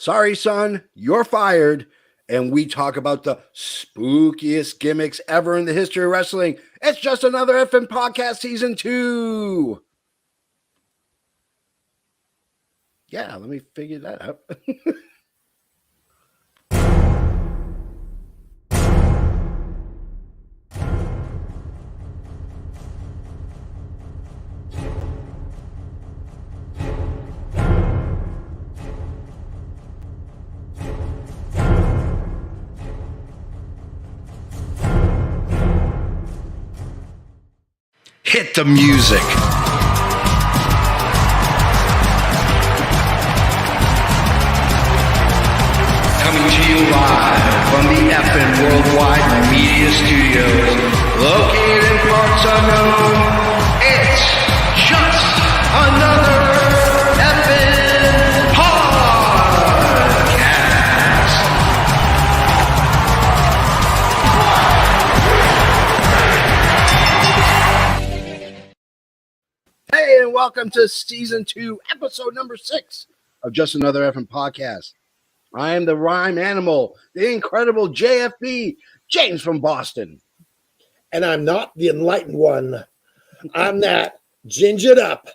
Sorry, son, you're fired. And we talk about the spookiest gimmicks ever in the history of wrestling. It's just another effing podcast, season 2. Yeah, let me figure that out. Hit the music. Coming to you live from the effing Worldwide Media Studios, located in parts unknown. It's just another effing podcast. Hey, and welcome to season 2, episode number 6 of Just Another Effing Podcast. I am the rhyme animal, the incredible JFB, James from Boston. And I'm not the enlightened one. I'm that gingered up,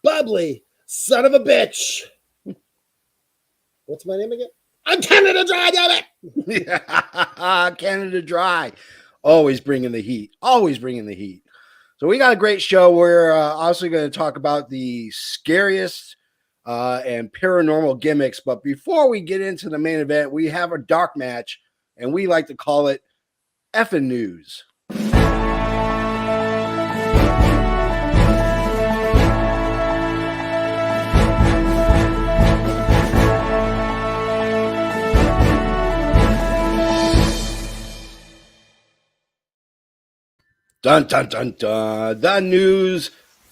bubbly son of a bitch. What's my name again? I'm Canada Dry, damn it! Canada Dry. Always bringing the heat. Always bringing the heat. So we got a great show. We're also going to talk about the scariest and paranormal gimmicks. But before we get into the main event, we have a dark match, and we like to call it effing news. Dun, dun, dun, dun. The news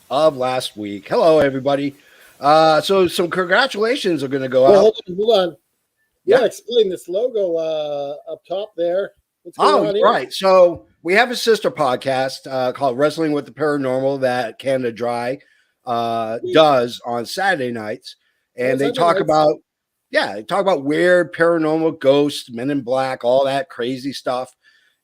of last week. Hello, everybody. So some congratulations are going to go out. Hold on. Yeah, explain this logo up top there. What's going on here? Right. So we have a sister podcast called Wrestling with the Paranormal that Canada Dry does on Saturday nights. And they talk about, weird paranormal ghosts, men in black, all that crazy stuff.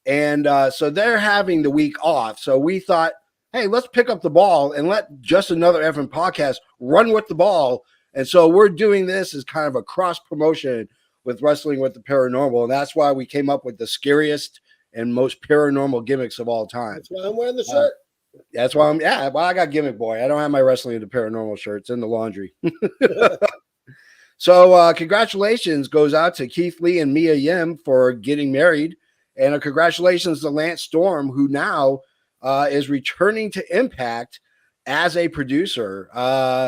And so they're having the week off. So we thought, hey, let's pick up the ball and let Just Another effing Podcast run with the ball. And so we're doing this as kind of a cross promotion with Wrestling with the Paranormal. And that's why we came up with the scariest and most paranormal gimmicks of all time. That's why I'm wearing the shirt. That's why I got Gimmick Boy. I don't have my Wrestling with the Paranormal shirts in the laundry. So congratulations goes out to Keith Lee and Mia Yim for getting married. And congratulations to Lance Storm, who now is returning to Impact as a producer.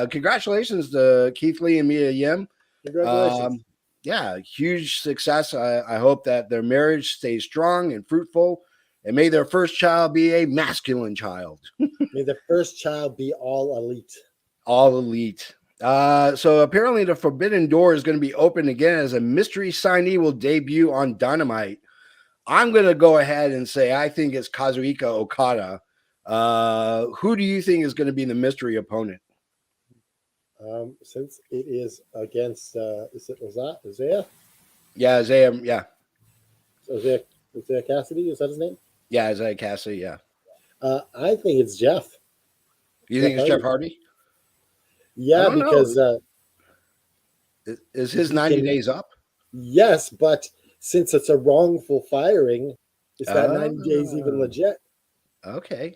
Congratulations to Keith Lee and Mia Yim. Congratulations. Huge success. I hope that their marriage stays strong and fruitful. And may their first child be a masculine child. May the first child be all elite. All elite. So apparently the Forbidden Door is going to be open again as a mystery signee will debut on Dynamite. I'm going to go ahead and say I think it's Kazuchika Okada. Who do you think is going to be the mystery opponent? Since it is against, is it Isaiah? Yeah, Isaiah. Yeah. Isaiah Cassidy, is that his name? Yeah, Isaiah Cassidy. Yeah. I think it's Jeff. You think it's Jeff Hardy? Yeah, because is his 90 days up? Yes, but since it's a wrongful firing, is that 90 days even legit? Okay.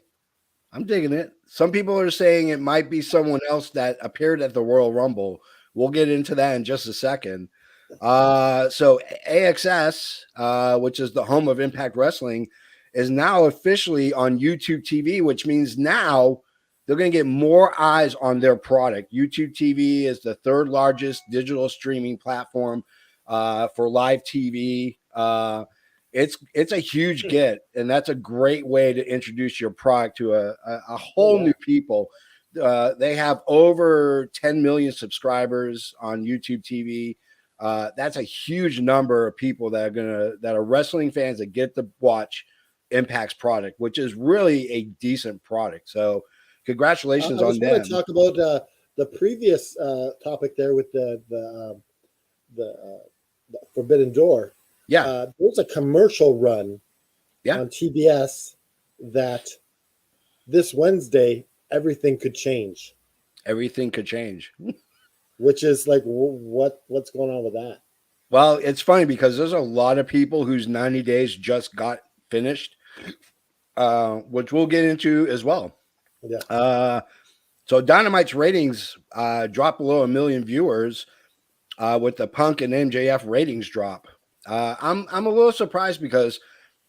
I'm digging it. Some people are saying it might be someone else that appeared at the Royal Rumble. We'll get into that in just a second. So AXS, which is the home of Impact Wrestling, is now officially on YouTube TV, which means now they're going to get more eyes on their product. YouTube TV is the third largest digital streaming platform for live TV. It's a huge get, and that's a great way to introduce your product to a whole new people. They have over 10 million subscribers on YouTube TV. That's a huge number of people that are wrestling fans that get to watch Impact's product, which is really a decent product. So congratulations on them. I want to talk about the previous topic there with the the Forbidden Door. Yeah, There's a commercial run on TBS that this Wednesday everything could change. Everything could change. Which is like, what's going on with that? Well, it's funny because there's a lot of people whose 90 days just got finished, which we'll get into as well. Yeah. So Dynamite's ratings dropped below 1 million viewers with the Punk and MJF ratings drop. I'm a little surprised because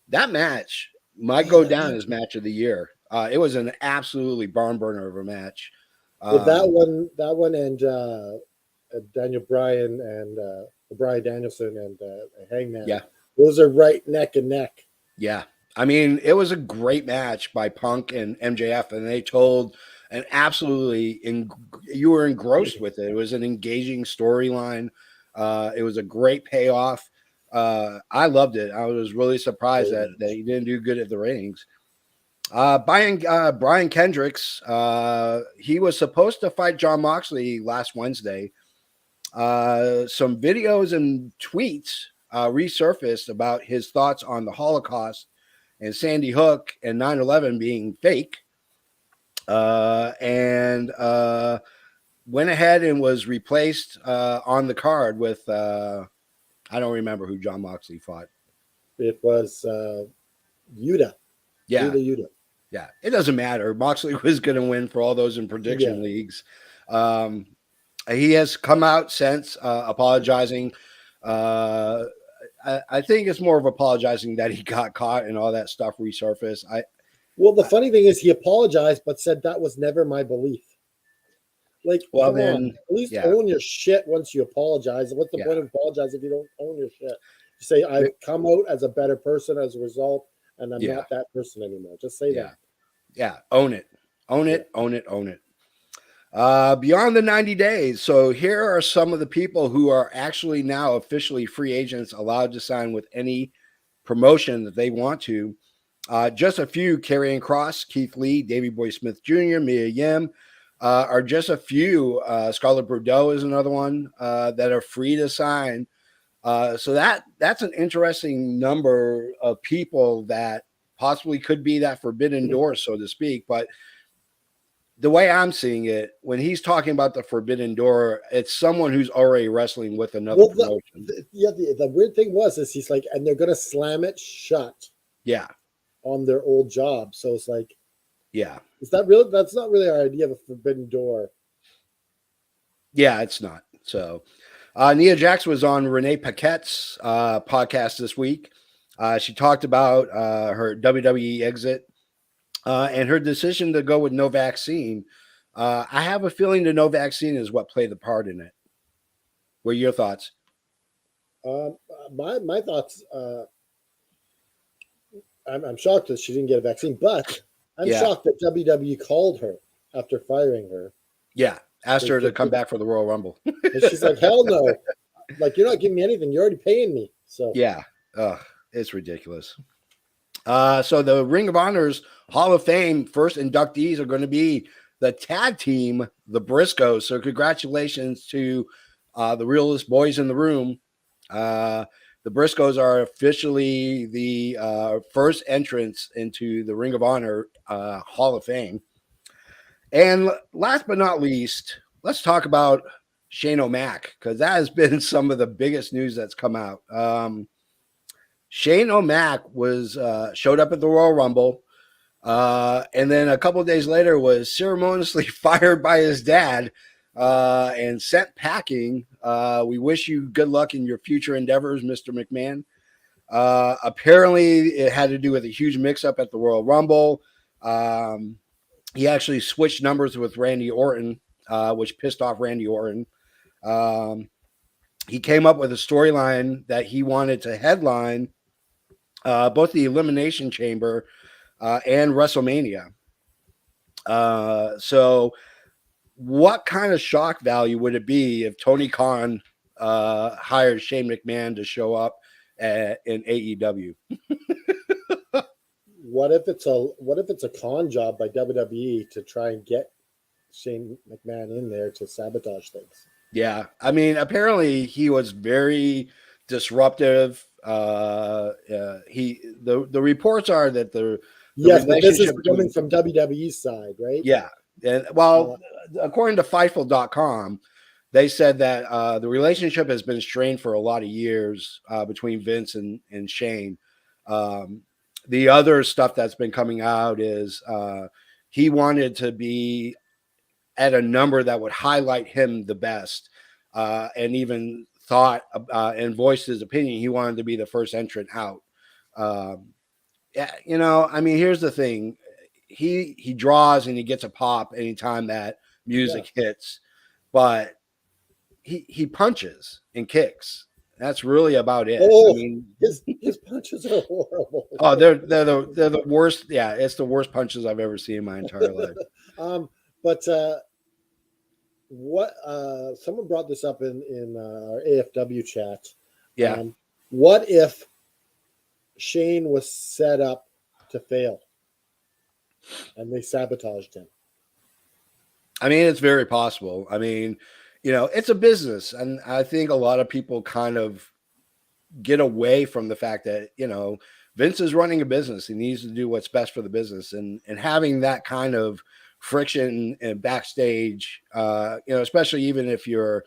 that match might go down as match of the year. It was an absolutely barn burner of a match. Well, that one, and Daniel Bryan and Bryan Danielson and Hangman. Yeah, those are right neck and neck. Yeah, I mean, it was a great match by Punk and MJF, and they told an absolutely you were engrossed with it. It was an engaging storyline. It was a great payoff. I loved it. I was really surprised that he didn't do good at the ratings. Brian Kendricks, he was supposed to fight Jon Moxley last Wednesday. Some videos and tweets resurfaced about his thoughts on the Holocaust and Sandy Hook and 9/11 being fake. And went ahead and was replaced on the card with I don't remember who Jon Moxley fought. It was Yuta. Yeah. Yuta. Yeah. It doesn't matter. Moxley was going to win for all those in prediction leagues. He has come out since apologizing. I think it's more of apologizing that he got caught and all that stuff resurfaced. Well, the funny thing is he apologized, but said that was never my belief. Like, well, come on, at least own your shit once you apologize. What's the point of apologizing if you don't own your shit? You say, I've come out as a better person as a result, and I'm not that person anymore. Just say that. Yeah, own it. Own it, own it, own it. Beyond the 90 days. So here are some of the people who are actually now officially free agents allowed to sign with any promotion that they want to. Just a few: Karrion Kross, Keith Lee, Davey Boy Smith Jr., Mia Yim are just a few. Scarlett Bordeaux is another one that are free to sign. So that's an interesting number of people that possibly could be that forbidden door, so to speak. But the way I'm seeing it, when he's talking about the forbidden door, it's someone who's already wrestling with another promotion. The weird thing is he's like, and they're going to slam it shut. Yeah. On their old job. So it's like, is that really? That's not really our idea of a forbidden door. Yeah, it's not. So Nia Jax was on Renee Paquette's podcast this week. She talked about her WWE exit. And her decision to go with no vaccine. I have a feeling the no vaccine is what played the part in it. What are your thoughts? My thoughts. I'm shocked that she didn't get a vaccine, but I'm shocked that WWE called her after firing her. Yeah, asked her to come back for the Royal Rumble. And she's like, "Hell no! Like, you're not giving me anything. You're already paying me." So yeah, it's ridiculous. So the Ring of Honor's Hall of Fame first inductees are going to be the tag team, the Briscoes. So congratulations to the realest boys in the room. The Briscoes are officially the first entrants into the Ring of Honor Hall of Fame. And last but not least, let's talk about Shayna Mack, because that has been some of the biggest news that's come out. Shayna Mack was showed up at the Royal Rumble, and then a couple of days later was ceremoniously fired by his dad and sent packing. We wish you good luck in your future endeavors, Mr. McMahon. Apparently, it had to do with a huge mix-up at the Royal Rumble. He actually switched numbers with Randy Orton, which pissed off Randy Orton. He came up with a storyline that he wanted to headline both the Elimination Chamber and WrestleMania. So what kind of shock value would it be if Tony Khan hired Shane McMahon to show up in AEW? What if it's a con job by WWE to try and get Shane McMahon in there to sabotage things? Yeah, I mean, apparently he was very disruptive. The reports are that the Yes, but this is relationship coming between from WWE's side, right? yeah, and Uh, according to Fightful.com, they said that the relationship has been strained for a lot of years between Vince and Shane. Um, the other stuff that's been coming out is he wanted to be at a number that would highlight him the best, and even thought and voiced his opinion. He wanted to be the first entrant out. Um, yeah, I mean, here's the thing: he draws and he gets a pop anytime that yeah. music hits, but he punches and kicks. That's really about it. I Oh, mean, his punches are horrible. oh, they're the worst. Yeah, it's the worst punches I've ever seen in my entire life. But what someone brought this up in our AFW chat. Yeah, What if Shane was set up to fail and they sabotaged him? I mean, it's very possible. I mean, it's a business, and I think a lot of people kind of get away from the fact that Vince is running a business. He needs to do what's best for the business, and having that kind of friction and backstage, especially even if you're,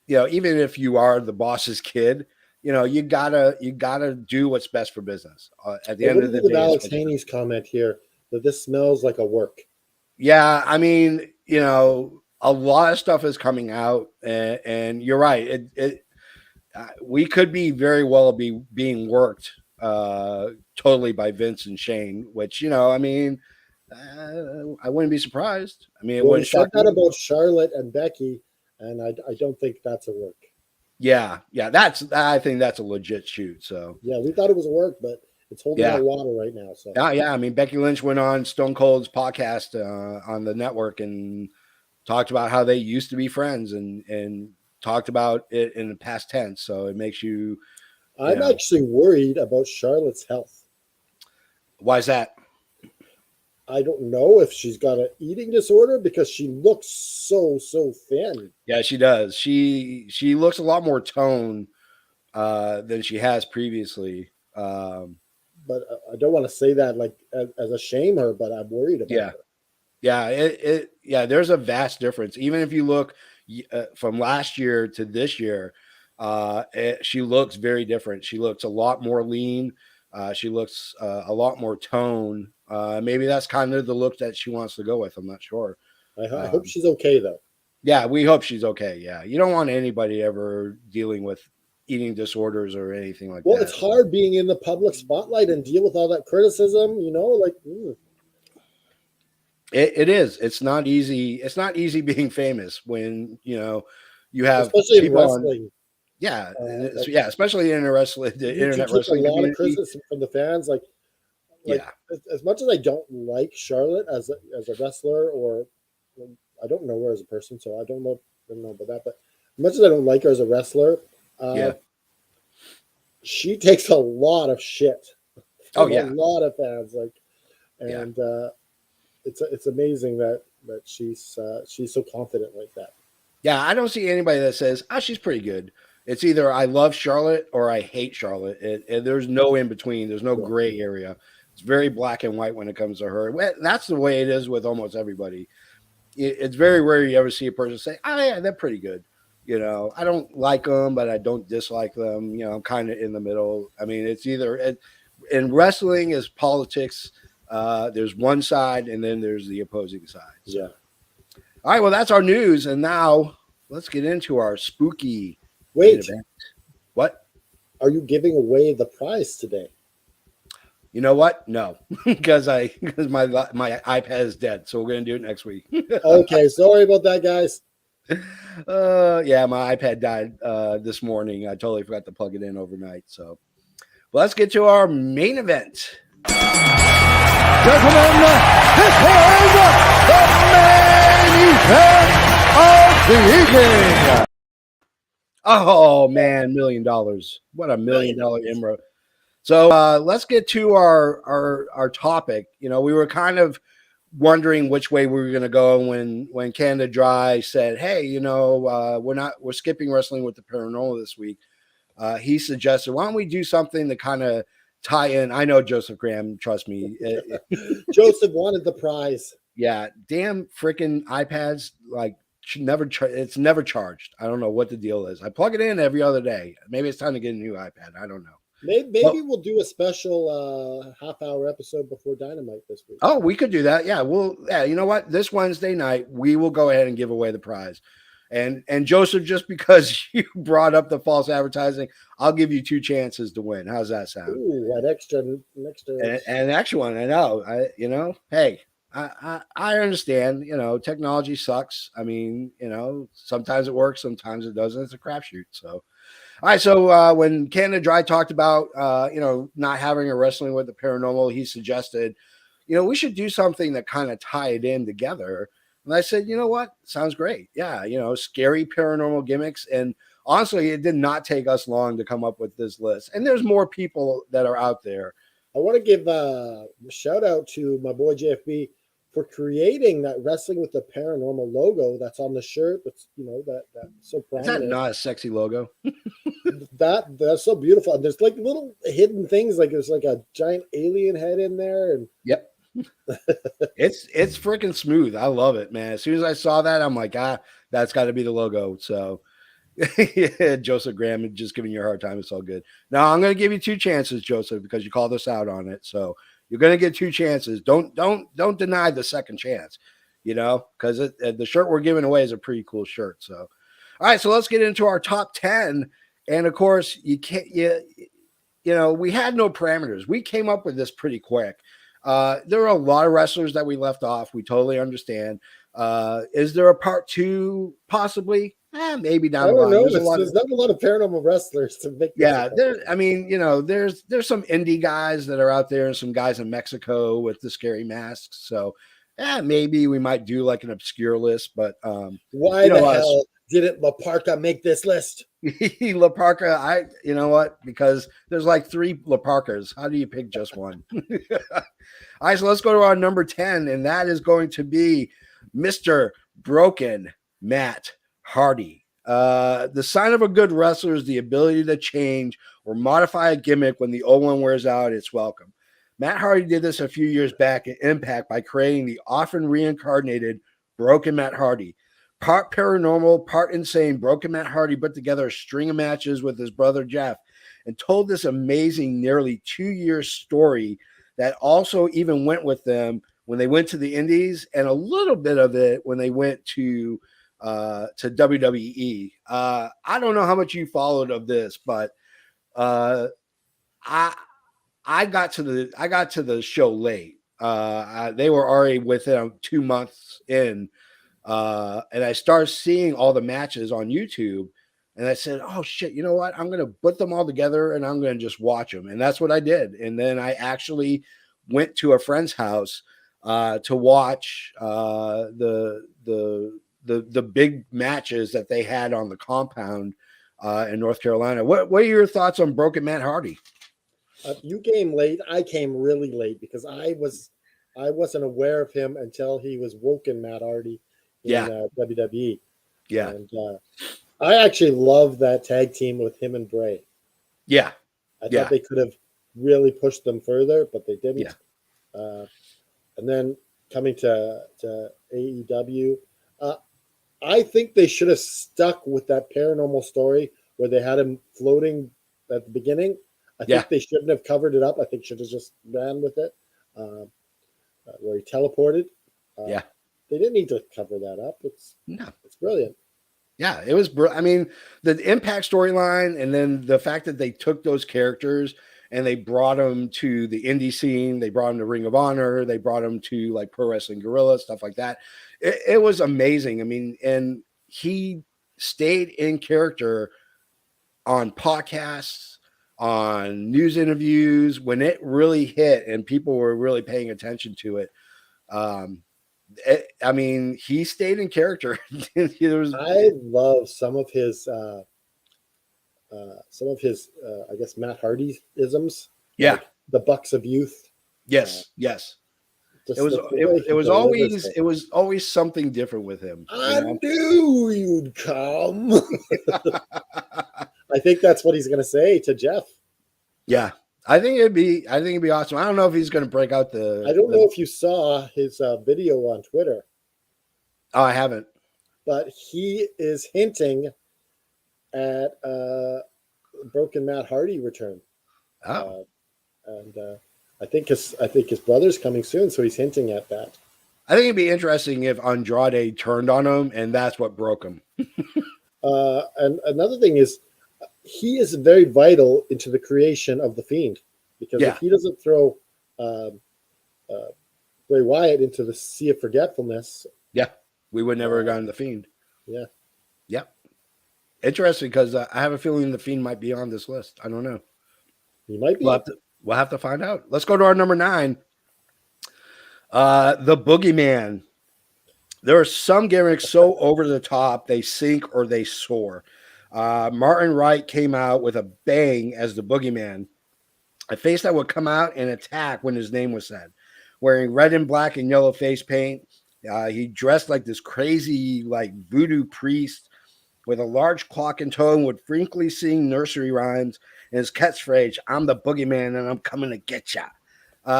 even if you are the boss's kid, you gotta do what's best for business. At the But end what do of you the think of day, Alex Haney's comment here that this smells like a work? yeah, I mean, a lot of stuff is coming out, and you're right. We could be very well being worked totally by Vince and Shane, which I mean, I wouldn't be surprised. I mean, it Well, he wouldn't said shock that me. about Charlotte and Becky, and I don't think that's a work. Yeah, I think that's a legit shoot. So Yeah, we thought it was a work, but it's holding yeah, out water right now. So yeah. I mean, Becky Lynch went on Stone Cold's podcast on the network and talked about how they used to be friends and talked about it in the past tense. So it makes you, you I'm know, actually worried about Charlotte's health. why is that? I don't know if she's got an eating disorder because she looks so thin. Yeah, she does. She looks a lot more toned than she has previously. But I don't want to say that like as a shame her, but I'm worried about Yeah, her. yeah. There's a vast difference. Even if you look from last year to this year, she looks very different. She looks a lot more lean. She looks a lot more toned. Maybe that's kind of the look that she wants to go with. I'm not sure. I hope Um, she's okay though. yeah, we hope she's okay. Yeah, you don't want anybody ever dealing with eating disorders or anything like Well, that. it's hard being in the public spotlight and deal with all that criticism, like It is. It's not easy. It's not easy being famous when you have especially in people on. wrestling. Yeah, Like yeah, especially in the you internet keep a wrestling lot of community. criticism from the fans. Like Yeah, as much as I don't like Charlotte as a wrestler, or I don't know her as a person, so I don't know about that. But as much as I don't like her as a wrestler, uh, yeah. she takes a lot of shit Oh from a yeah, lot of fans. yeah, And it's amazing that she's so confident like that. yeah. I don't see anybody that says, "Ah, she's pretty good." It's either I love Charlotte or I hate Charlotte. There's no in between. There's no Yeah. gray area. It's very black and white when it comes to her. Well, that's the way it is with almost everybody. It's very rare you ever see a person say, "Oh yeah, they're pretty good." I don't like them, but I don't dislike them. I'm kind of in the middle. I mean, it's either in wrestling is politics. There's one side, and then there's the opposing side. So, Yeah. all right, well, that's our news, and now let's get into our spooky main Wait, event. What? are you giving away the prize today? You know what? No, because my iPad is dead, so we're gonna do it next week. Okay, sorry about that, guys. Yeah, my iPad died this morning. I totally forgot to plug it in overnight. So let's get to our main event. Gentlemen, this is the main event of the evening. Oh man, $1 million. What a $1 million IMRA. So let's get to our topic. We were kind of wondering which way we were going to go when Canada Dry said, "Hey, we're skipping wrestling with the paranormal this week." He suggested, "Why don't we do something to kind of tie in?" I know Joseph Graham, trust me. Joseph wanted the prize. Yeah, damn freaking iPads, like should never. It's never charged. I don't know what the deal is. I plug it in every other day. Maybe it's time to get a new iPad. I don't know. Maybe we'll do a special half-hour episode before Dynamite this week. Oh, we could do that. Yeah, you know what? This Wednesday night, we will go ahead and give away the prize. And Joseph, just because you brought up the false advertising, I'll give you 2 chances to win. How's that sound? Ooh, an extra. An extra one. I know. Hey, I understand. Technology sucks. I mean, sometimes it works, sometimes it doesn't. It's a crapshoot. So. All right, so when Canada Dry talked about, not having a wrestling with the paranormal, he suggested, we should do something that kind of tie it in together. And I said, you know what? Sounds great. Yeah, scary paranormal gimmicks. And honestly, it did not take us long to come up with this list. And there's more people that are out there. I want to give a shout out to my boy JFB for creating that Wrestling with the Paranormal logo that's on the shirt. That's that's so prominent. Is that not a sexy logo? That's so beautiful. And there's like little hidden things, like there's like a giant alien head in there. And yep. It's freaking smooth. I love it, man. As soon as I saw that, I'm like, that's got to be the logo. So yeah, Joseph Graham just giving you a hard time. It's all good. Now I'm going to give you 2 chances, Joseph, because you called us out on it. So you're going to get 2 chances. Don't deny the second chance, because the shirt we're giving away is a pretty cool shirt. So, all right, so let's get into our top 10. And of course, we had no parameters. We came up with this pretty quick. There are a lot of wrestlers that we left off. We totally understand. Is there a part 2 possibly? Maybe down the line. There's not a lot of paranormal wrestlers to make. Yeah, there's some indie guys that are out there and some guys in Mexico with the scary masks. So, maybe we might do like an obscure list. But why the hell didn't La Parca make this list? La Parca, you know what? Because there's like 3 La Parcas. How do you pick just one? All right, so let's go to our number 10, and that is going to be Mr. Broken Matt Hardy. The sign of a good wrestler is the ability to change or modify a gimmick when the old one wears out. It's welcome. Matt Hardy did this a few years back at Impact by creating the often reincarnated Broken Matt Hardy. Part paranormal, part insane, Broken Matt Hardy put together a string of matches with his brother Jeff and told this amazing nearly 2-year story that also even went with them when they went to the Indies, and a little bit of it when they went to WWE. I don't know how much you followed of this, but I got to the show late. They were already within 2 months in, and I started seeing all the matches on YouTube, and I said, "Oh shit, you know what? I'm gonna put them all together and I'm gonna just watch them." And that's what I did. And then I actually went to a friend's house to watch the big matches that they had on the compound in North Carolina. What are your thoughts on Broken Matt Hardy? You came late. I came really late because I wasn't aware of him until he was Woken Matt Hardy in WWE. Yeah, and I actually love that tag team with him and Bray. Yeah, I thought they could have really pushed them further, but they didn't. Yeah. And then coming to AEW. I think they should have stuck with that paranormal story where they had him floating at the beginning. I think they shouldn't have covered it up. I think should have just ran with it, where he teleported. They didn't need to cover that up. It's brilliant. Yeah, it was. I mean, the Impact storyline, and then the fact that they took those characters and they brought them to the indie scene. They brought them to Ring of Honor. They brought them to like Pro Wrestling Guerrilla, stuff like that. It was amazing. I mean, and he stayed in character on podcasts, on news interviews when it really hit and people were really paying attention to it. I mean, he stayed in character. I love some of his I guess Matt Hardy isms. Yeah. Like the Bucks of Youth. Yes. Just It was the way he it was delivers always something different with him. I knew you'd come. I think that's what he's going to say to Jeff. Yeah, I think it'd be awesome. I don't know if he's going to break out the. I don't know if you saw his video on Twitter. Oh, I haven't. But he is hinting at Broken Matt Hardy return. Oh, and I think his brother's coming soon, so he's hinting at that. I think it'd be interesting if Andrade turned on him, and that's what broke him. And another thing is, he is very vital into the creation of the Fiend, because if he doesn't throw Bray Wyatt into the sea of forgetfulness, we would never have gotten the Fiend. Yeah. Interesting, because I have a feeling the Fiend might be on this list. I don't know. He might be. We'll have to find out. Let's go to our number 9. The Boogeyman. There are some gimmicks so over the top they sink or they soar. Martin Wright came out with a bang as the Boogeyman, a face that would come out and attack when his name was said. Wearing red and black and yellow face paint, he dressed like this crazy, like voodoo priest with a large clock and tone, would frequently sing nursery rhymes, and his catchphrase, "I'm the Boogeyman and I'm coming to get ya."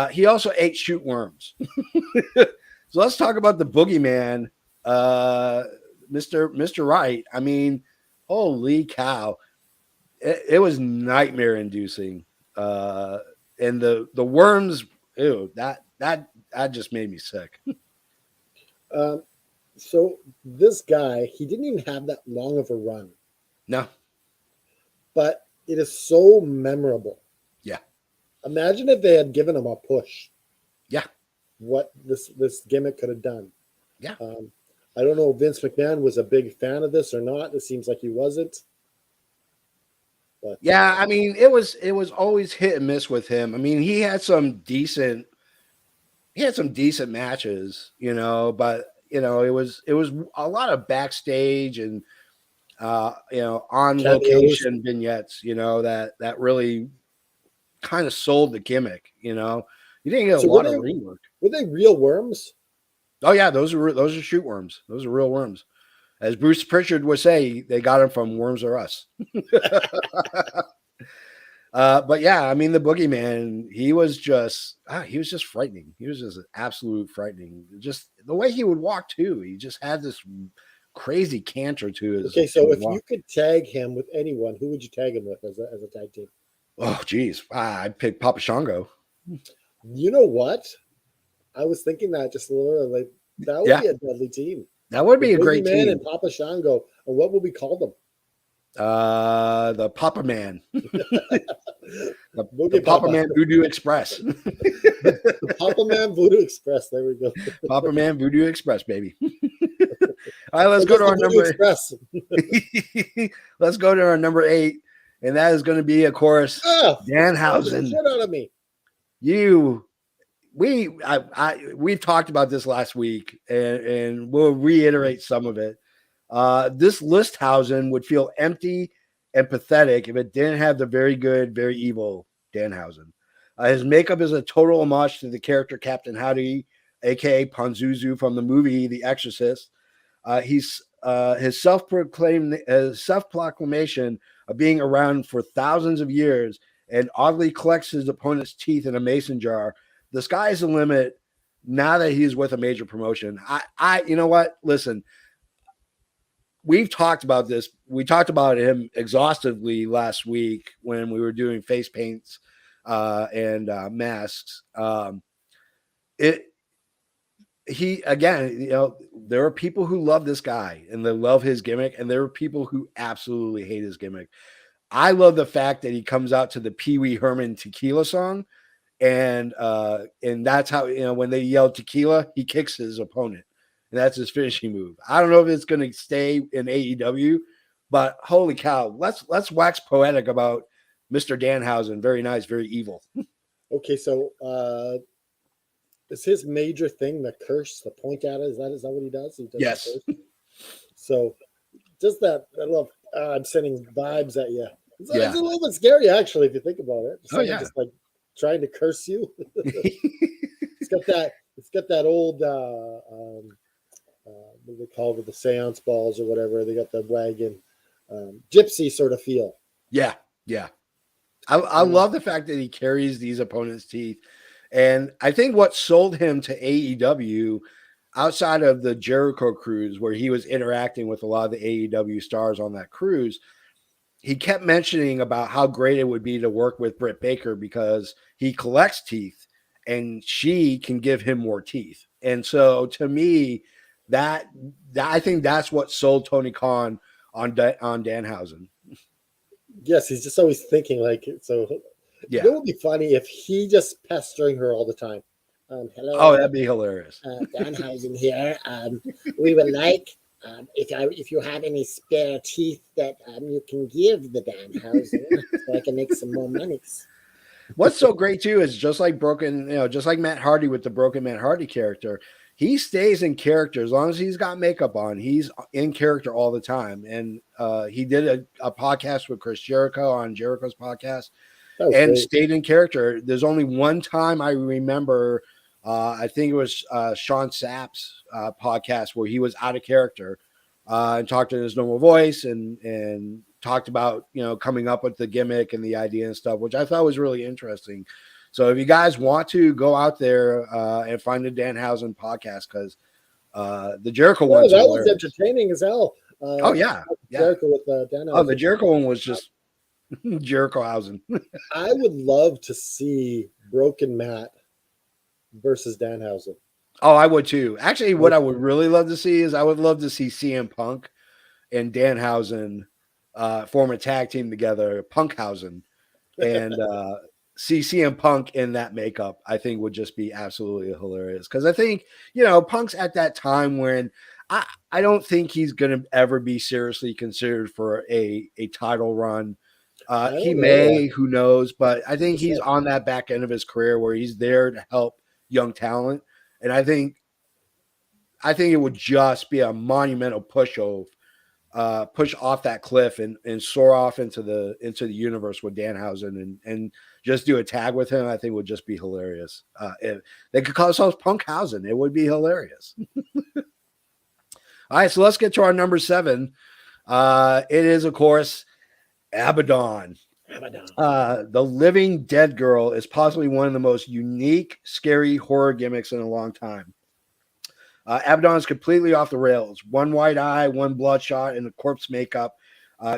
He also ate shoot worms. So let's talk about the Boogeyman, Mr. Wright. I mean, holy cow. It was nightmare inducing. And the worms, ew, that just made me sick. So this guy, he didn't even have that long of a run. No. But it is so memorable. Yeah. Imagine if they had given him a push. Yeah. What this gimmick could have done. Yeah. I don't know if Vince McMahon was a big fan of this or not. It seems like he wasn't. But yeah, I mean, it was always hit and miss with him. I mean, he had some decent matches, but it was a lot of backstage and on location vignettes, that really kind of sold the gimmick. You didn't get a lot of ring work. Were they real worms? Oh yeah, those are shoot worms. Those are real worms. As Bruce Pritchard would say, they got them from Worms R Us. But yeah, I mean, the Boogeyman, he was just frightening. He was just absolute frightening. Just the way he would walk too. He just had this crazy canter to his. Okay, so if you could tag him with anyone, who would you tag him with as a tag team? Oh, geez, I'd pick Papa Shango. You know what? I was thinking that just a little like that would be a deadly team. That would be a great team. And Papa Shango, and what would we call them? The Papa Man. the Papa Man Voodoo Express. The Papa Man Voodoo Express. There we go. Papa Man Voodoo Express, baby. All right, let's go to our number. Let's go to our number 8, and that is going to be, of course, Danhausen. Shit out of me. We've talked about this last week, and we'll reiterate some of it. This Listhausen would feel empty and pathetic if it didn't have the very good, very evil Danhausen. His makeup is a total homage to the character Captain Howdy, aka Panzuzu from the movie The Exorcist. His self-proclamation of being around for thousands of years and oddly collects his opponent's teeth in a mason jar. The sky's the limit now that he's with a major promotion. You know what? Listen, we've talked about this. We talked about him exhaustively last week when we were doing face paints and masks. There are people who love this guy and they love his gimmick, and there are people who absolutely hate his gimmick. I love the fact that he comes out to the Pee Wee Herman tequila song. And that's how, when they yell tequila, he kicks his opponent. And that's his finishing move. I don't know if it's going to stay in AEW, but holy cow, let's wax poetic about Mr. Danhausen. Very nice, very evil. Okay, so is his major thing the curse, the point at it? Is that what he does? He does yes. So just that I love. I'm sending vibes at you. It's a little bit scary, actually, if you think about it. Just like trying to curse you. It's got It's got that old what do they call it, the seance balls or whatever. They got the wagon, gypsy sort of feel. Yeah, yeah. I love the fact that he carries these opponents' teeth. And I think what sold him to AEW outside of the Jericho cruise, where he was interacting with a lot of the AEW stars on that cruise, he kept mentioning about how great it would be to work with Britt Baker because he collects teeth and she can give him more teeth. And so to me, that I think that's what sold Tony Khan on Danhausen. Yes, he's just always thinking like so. Yeah. It would be funny if he just pestering her all the time. Hello. Oh, that'd be hilarious. Danhausen here. We would like if you have any spare teeth that you can give the Danhausen so I can make some more monies. What's so great too is just like just like Matt Hardy with the Broken Matt Hardy character, he stays in character as long as he's got makeup on. He's in character all the time. And he did a podcast with Chris Jericho on Jericho's podcast and great. Stayed in character. There's only one time I remember, I think it was Sean Sapp's podcast where he was out of character and talked in his normal voice and talked about, coming up with the gimmick and the idea and stuff, which I thought was really interesting. So if you guys want to go out there and find the Danhausen podcast, because the Jericho one was entertaining as hell. Jericho with Danhausen. Oh, the Jericho one was just Jerichohausen. I would love to see Broken Matt versus Danhausen. Oh, I would too. Actually, what I would really love to see is I would love to see CM Punk and Danhausen form a tag team together, Punkhausen, and see CM Punk in that makeup. I think would just be absolutely hilarious because I think Punk's at that time when I don't think he's going to ever be seriously considered for a title run. He may, who knows, but I think he's on that back end of his career where he's there to help young talent. And I think it would just be a monumental push off that cliff and soar off into the universe with Danhausen and just do a tag with him. I think would just be hilarious. If they could call themselves Punkhausen, it would be hilarious. All right, so let's get to our number 7. It is, of course, Abaddon. The living dead girl is possibly one of the most unique, scary horror gimmicks in a long time. Abaddon is completely off the rails. One white eye, one bloodshot, and the corpse makeup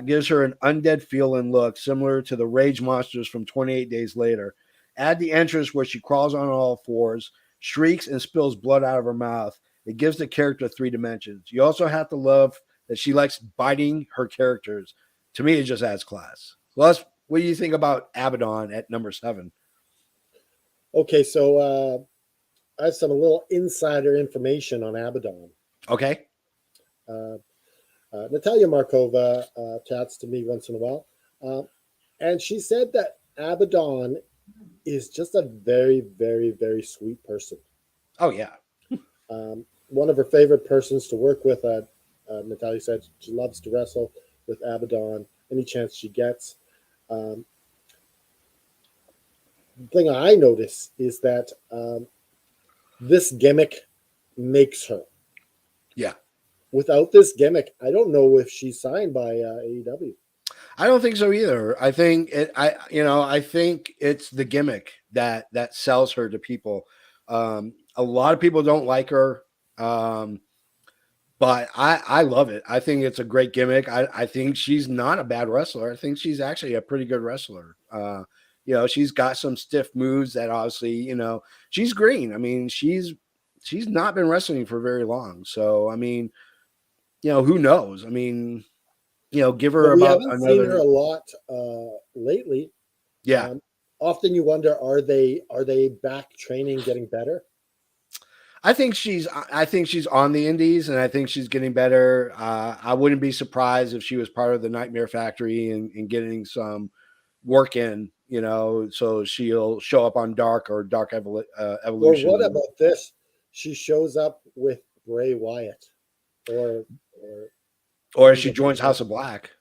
gives her an undead feel and look similar to the rage monsters from 28 Days Later. Add the entrance where she crawls on all fours, shrieks, and spills blood out of her mouth. It gives the character 3 dimensions. You also have to love that she likes biting her characters. To me, it just adds class. Les, what do you think about Abaddon at number 7? Okay, so I have some little insider information on Abaddon. Okay. Natalia Markova chats to me once in a while. And she said that Abaddon is just a very, very, very sweet person. Oh, yeah. One of her favorite persons to work with, Natalia said she loves to wrestle with Abaddon any chance she gets. The thing I notice is that this gimmick makes her. Yeah. Without this gimmick, I don't know if she's signed by AEW. I don't think so either. I think I think it's the gimmick that sells her to people. A lot of people don't like her, but I love it. I think it's a great gimmick. I think she's not a bad wrestler. I think she's actually a pretty good wrestler. She's got some stiff moves that obviously, she's green. I mean, she's not been wrestling for very long. So, I mean, who knows? I mean, give her we about haven't another. Seen her a lot lately. Yeah. Often you wonder, are they back training, getting better? I think she's on the indies, and I think she's getting better. I wouldn't be surprised if she was part of the Nightmare Factory and getting some work in, so she'll show up on Dark or Dark Evolution. Or what about this? She shows up with Bray Wyatt, or she joins House of Black.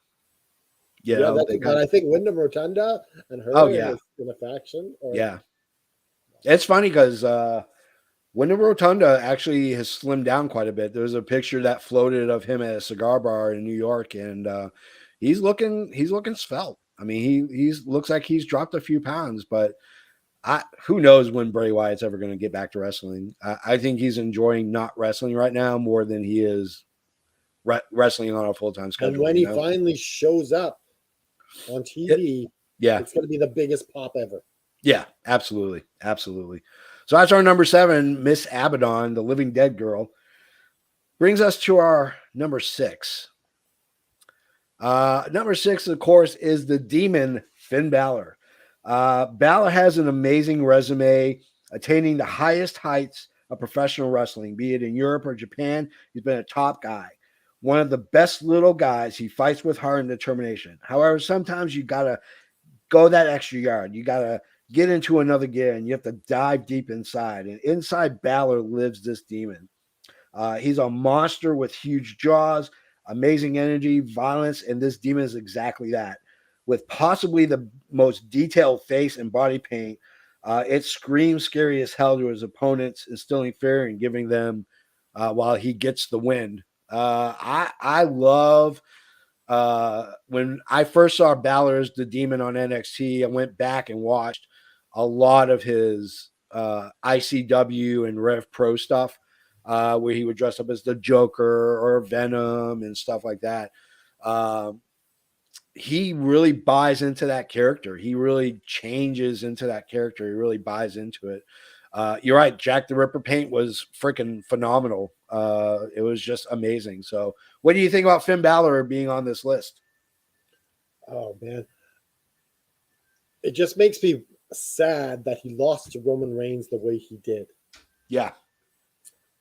But I think Wyndham Rotunda and her in a faction. Yeah, it's funny because Wyndham Rotunda actually has slimmed down quite a bit. There was a picture that floated of him at a cigar bar in New York, and he's looking svelte. I mean, he's looks like he's dropped a few pounds, but who knows when Bray Wyatt's ever going to get back to wrestling. I think he's enjoying not wrestling right now more than he is wrestling on a full-time schedule. And when he finally shows up on TV, it's going to be the biggest pop ever. Yeah, absolutely. Absolutely. So that's our number 7, Miss Abaddon, the Living Dead girl. Brings us to our number 6. Number 6, of course, is the Demon, Finn Balor. Balor has an amazing resume, attaining the highest heights of professional wrestling, be it in Europe or Japan. He's been a top guy. One of the best little guys. He fights with heart and determination. However, sometimes you got to go that extra yard. You got to get into another gear, and you have to dive deep inside. And inside Balor lives this demon. He's a monster with huge jaws, amazing energy, violence, and this demon is exactly that. With possibly the most detailed face and body paint, it screams scary as hell to his opponents, instilling fear and giving them while he gets the win. I love when I first saw Balor as the Demon on NXT. I went back and watched a lot of his ICW and Rev Pro stuff, where he would dress up as the Joker or Venom and stuff like that. He really buys into that character. He really changes into that character. He really buys into it. You're right. Jack the Ripper paint was freaking phenomenal. It was just amazing. So what do you think about Finn Balor being on this list? Oh, man. It just makes me sad that he lost to Roman Reigns the way he did. Yeah.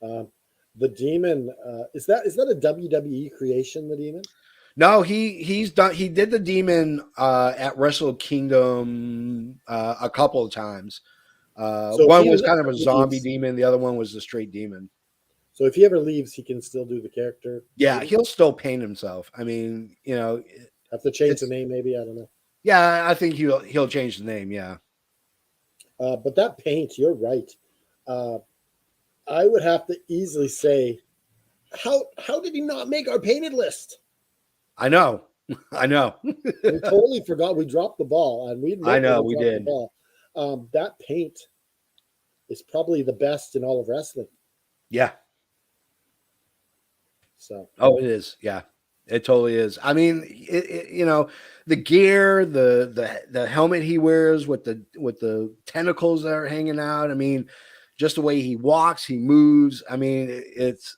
The Demon, is that a WWE creation, the Demon? No, he did the Demon at Wrestle Kingdom a couple of times. So one was kind of a zombie demon, the other one was the straight demon. So if he ever leaves, he can still do the character. Yeah, he'll still paint himself. I mean, have to change the name, maybe. I don't know. Yeah, I think he'll change the name. Yeah. But that paint, you're right. I would have to easily say, how did he not make our painted list? I know. We totally forgot. We dropped the ball, and we did. The ball. That paint is probably the best in all of wrestling. Yeah. So. Oh, it is. Yeah, it totally is. I mean, the gear, the helmet he wears with the tentacles that are hanging out. I mean, just the way he walks, he moves. I mean, it's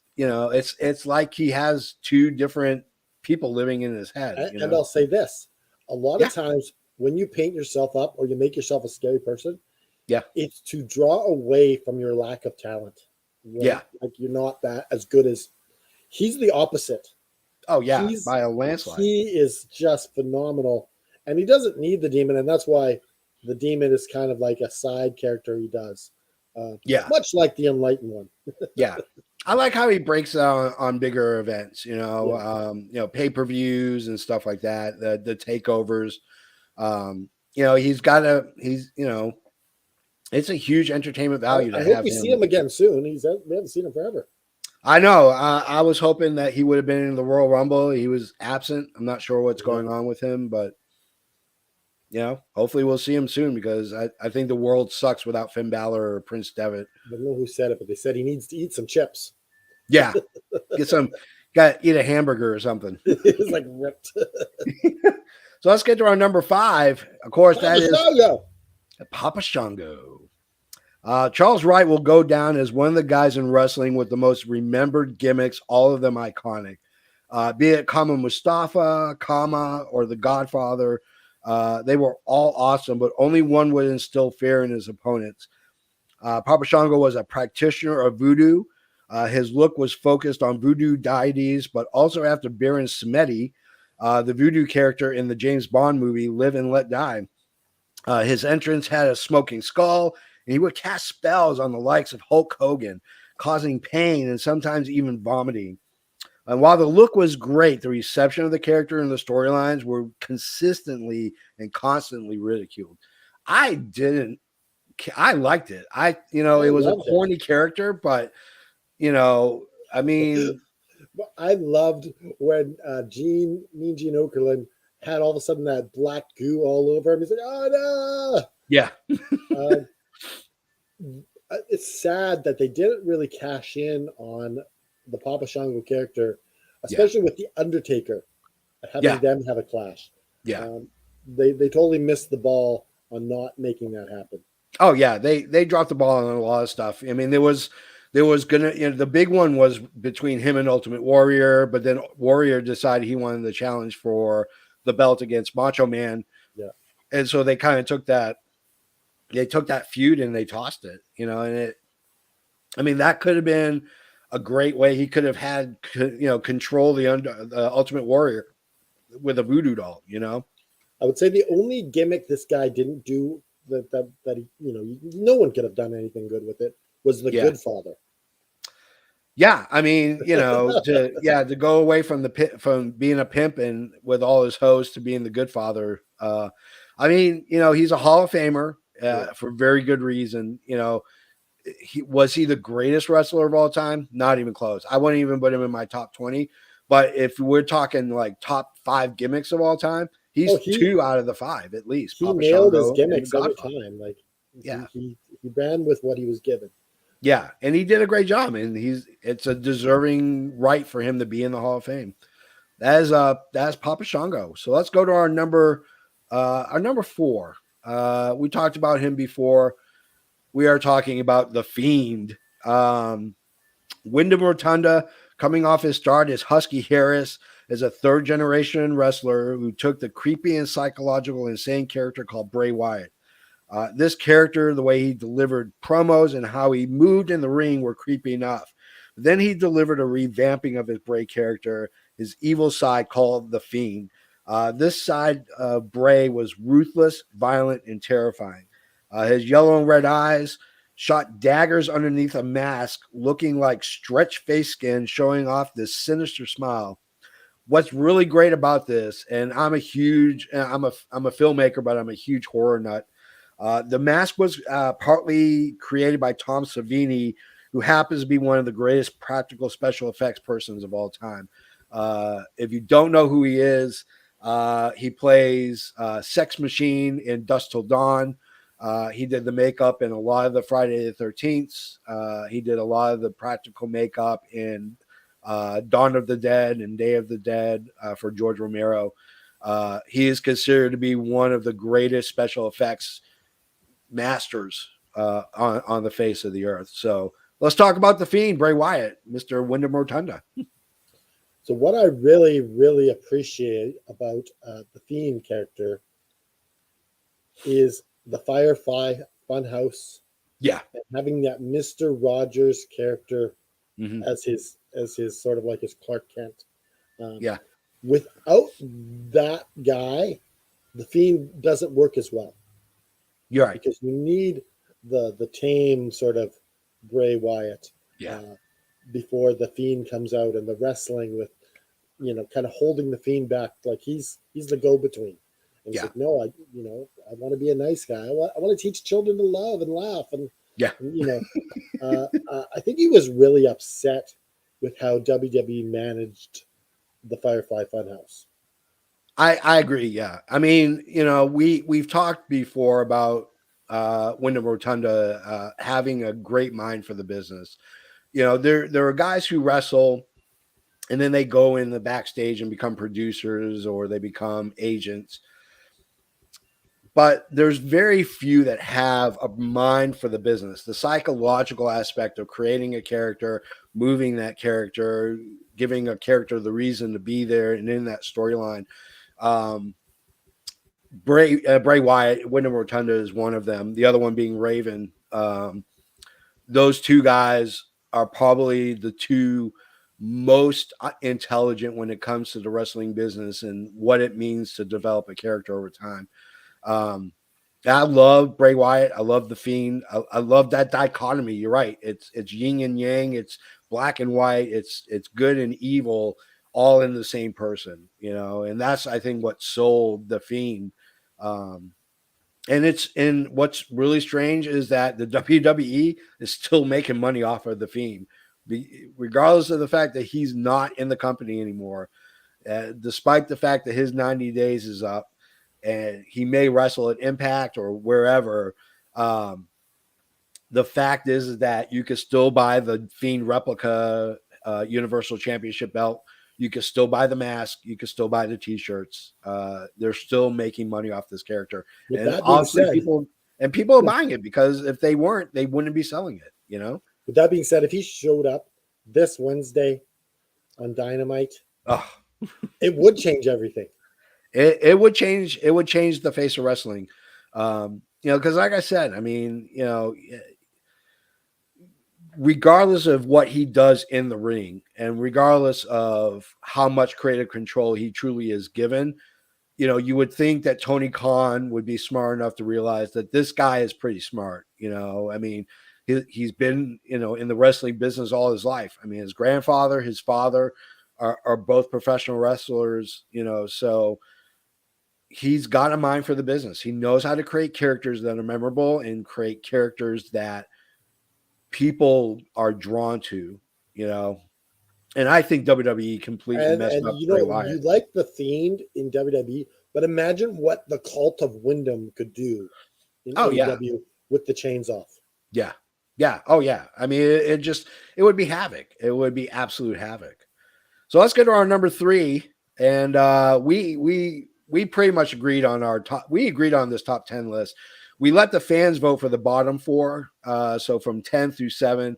like he has two different people living in his head. And I'll say this: a lot of times when you paint yourself up or you make yourself a scary person, it's to draw away from your lack of talent. Right? Yeah, like you're not that as good as. He's the opposite. Oh yeah, by a landslide. He is just phenomenal, and he doesn't need the Demon, and that's why the Demon is kind of like a side character. He does, much like the Enlightened one. Yeah. I like how he breaks out on bigger events, pay-per-views and stuff like that, the takeovers. It's a huge entertainment value to have. I hope we see him again soon. We haven't seen him forever. I know. I was hoping that he would have been in the Royal Rumble. He was absent. I'm not sure what's going on with him, but hopefully we'll see him soon because I think the world sucks without Finn Balor or Prince Devitt. I don't know who said it, but they said he needs to eat some chips. Yeah. Got to eat a hamburger or something. It's like ripped. So let's get to our number 5. Of course, Papa Shango. Papa Shango. Charles Wright will go down as one of the guys in wrestling with the most remembered gimmicks, all of them iconic. Be it Kama Mustafa, Kama, or The Godfather, they were all awesome, but only one would instill fear in his opponents. Papa Shango was a practitioner of voodoo. His look was focused on voodoo deities, but also after Baron Samedi, the voodoo character in the James Bond movie Live and Let Die. His entrance had a smoking skull, and he would cast spells on the likes of Hulk Hogan, causing pain and sometimes even vomiting. And while the look was great, the reception of the character and the storylines were consistently and constantly ridiculed. I didn't I liked it. It I was a loved it. corny character, but I mean, But I loved when Mean Gene Okerlund had all of a sudden that black goo all over him. He's like, oh yeah, no. It's sad that they didn't really cash in on the Papa Shango character, yeah, especially with the Undertaker, having yeah, them have a clash. yeah. They totally missed the ball on not making that happen. Oh yeah, they dropped the ball on a lot of stuff. I mean, there was gonna the big one was between him and Ultimate Warrior, but then Warrior decided he wanted the challenge for the belt against Macho Man. Yeah. And so they kind of took that feud and they tossed it, and I mean, that could have been a great way. He could have had control the Ultimate Warrior with a voodoo doll, I would say the only gimmick this guy didn't do that he, no one could have done anything good with it was the Yeah. Good Father. Yeah, I mean, to go away from from being a pimp and with all his hoes to being the good father. I mean, he's a Hall of Famer for very good reason. Was he the greatest wrestler of all time? Not even close. I wouldn't even put him in my top 20. But if we're talking like top 5 gimmicks of all time, he's 2 out of the 5 at least. He Papa nailed Shango his gimmicks and every Godfather. time. Like, Yeah. he ran with what he was given. Yeah, and he did a great job, and it's a deserving right for him to be in the Hall of Fame. That's Papa Shango. So let's go to our number 4. We talked about him before. We are talking about the Fiend. Wyndham Rotunda, coming off his start as Husky Harris, is a third generation wrestler who took the creepy and psychological insane character called Bray Wyatt. This character, the way he delivered promos and how he moved in the ring were creepy enough. Then he delivered a revamping of his Bray character, his evil side called the Fiend. This side of Bray was ruthless, violent, and terrifying. His yellow and red eyes shot daggers underneath a mask, looking like stretched face skin, showing off this sinister smile. What's really great about this, and I'm a filmmaker, but I'm a huge horror nut. The mask was partly created by Tom Savini, who happens to be one of the greatest practical special effects persons of all time. If you don't know who he is, he plays Sex Machine in Dusk Till Dawn. He did the makeup in a lot of the Friday the 13th. He did a lot of the practical makeup in Dawn of the Dead and Day of the Dead for George Romero. He is considered to be one of the greatest special effects masters on the face of the earth. So let's talk about the Fiend, Bray Wyatt, Mr. Wyndham Rotunda. So what I really, really appreciate about the Fiend character is the Firefly Funhouse. Yeah. And having that Mr. Rogers character Mm-hmm. as his sort of like his Clark Kent. Yeah. Without that guy, the Fiend doesn't work as well. You're right. Because you need the tame sort of Bray Wyatt. Yeah. Before the Fiend comes out, and the wrestling with, kind of holding the Fiend back, like he's the go-between. And he's like, no, I want to be a nice guy. I want to teach children to love and laugh, and I think he was really upset with how WWE managed the Firefly Funhouse. I agree. Yeah. I mean, we've talked before about Wyndham Rotunda having a great mind for the business. There are guys who wrestle and then they go in the backstage and become producers or they become agents. But there's very few that have a mind for the business, the psychological aspect of creating a character, moving that character, giving a character the reason to be there and in that storyline. Bray Wyatt, Wyndham Rotunda is one of them. The other one being Raven. Those two guys are probably the two most intelligent when it comes to the wrestling business and what it means to develop a character over time. I love Bray Wyatt. I love the Fiend. I love that dichotomy. You're right. It's yin and yang. It's black and white. It's good and evil all in the same person, and that's, I think, what sold the Fiend. And what's really strange is that the WWE is still making money off of the Fiend, regardless of the fact that he's not in the company anymore. Despite the fact that his 90 days is up and he may wrestle at Impact or wherever, the fact is that you can still buy the Fiend replica Universal Championship belt. You can still buy the mask. You can still buy the T-shirts. They're still making money off this character, With and that being obviously said, people are buying it, because if they weren't, they wouldn't be selling it. You know. with that being said, if he showed up this Wednesday on Dynamite, Oh, it would change everything. it would change. It would change the face of wrestling. Because like I said, I mean, regardless of what he does in the ring and regardless of how much creative control he truly is given, you would think that Tony Khan would be smart enough to realize that this guy is pretty smart. I mean, he's been, in the wrestling business all his life. I mean, his grandfather, his father are both professional wrestlers, so he's got a mind for the business. He knows how to create characters that are memorable and create characters that people are drawn to, and I think WWE completely messed up Bray Wyatt. You like the Fiend in WWE, but imagine what the Cult of Wyndham could do in AEW with the chains off. Yeah. Oh yeah. I mean, it would be havoc. It would be absolute havoc. So let's get to our number 3, and we pretty much agreed on our top. We agreed on this top 10 list. We let the fans vote for the bottom 4. So from 10 through 7.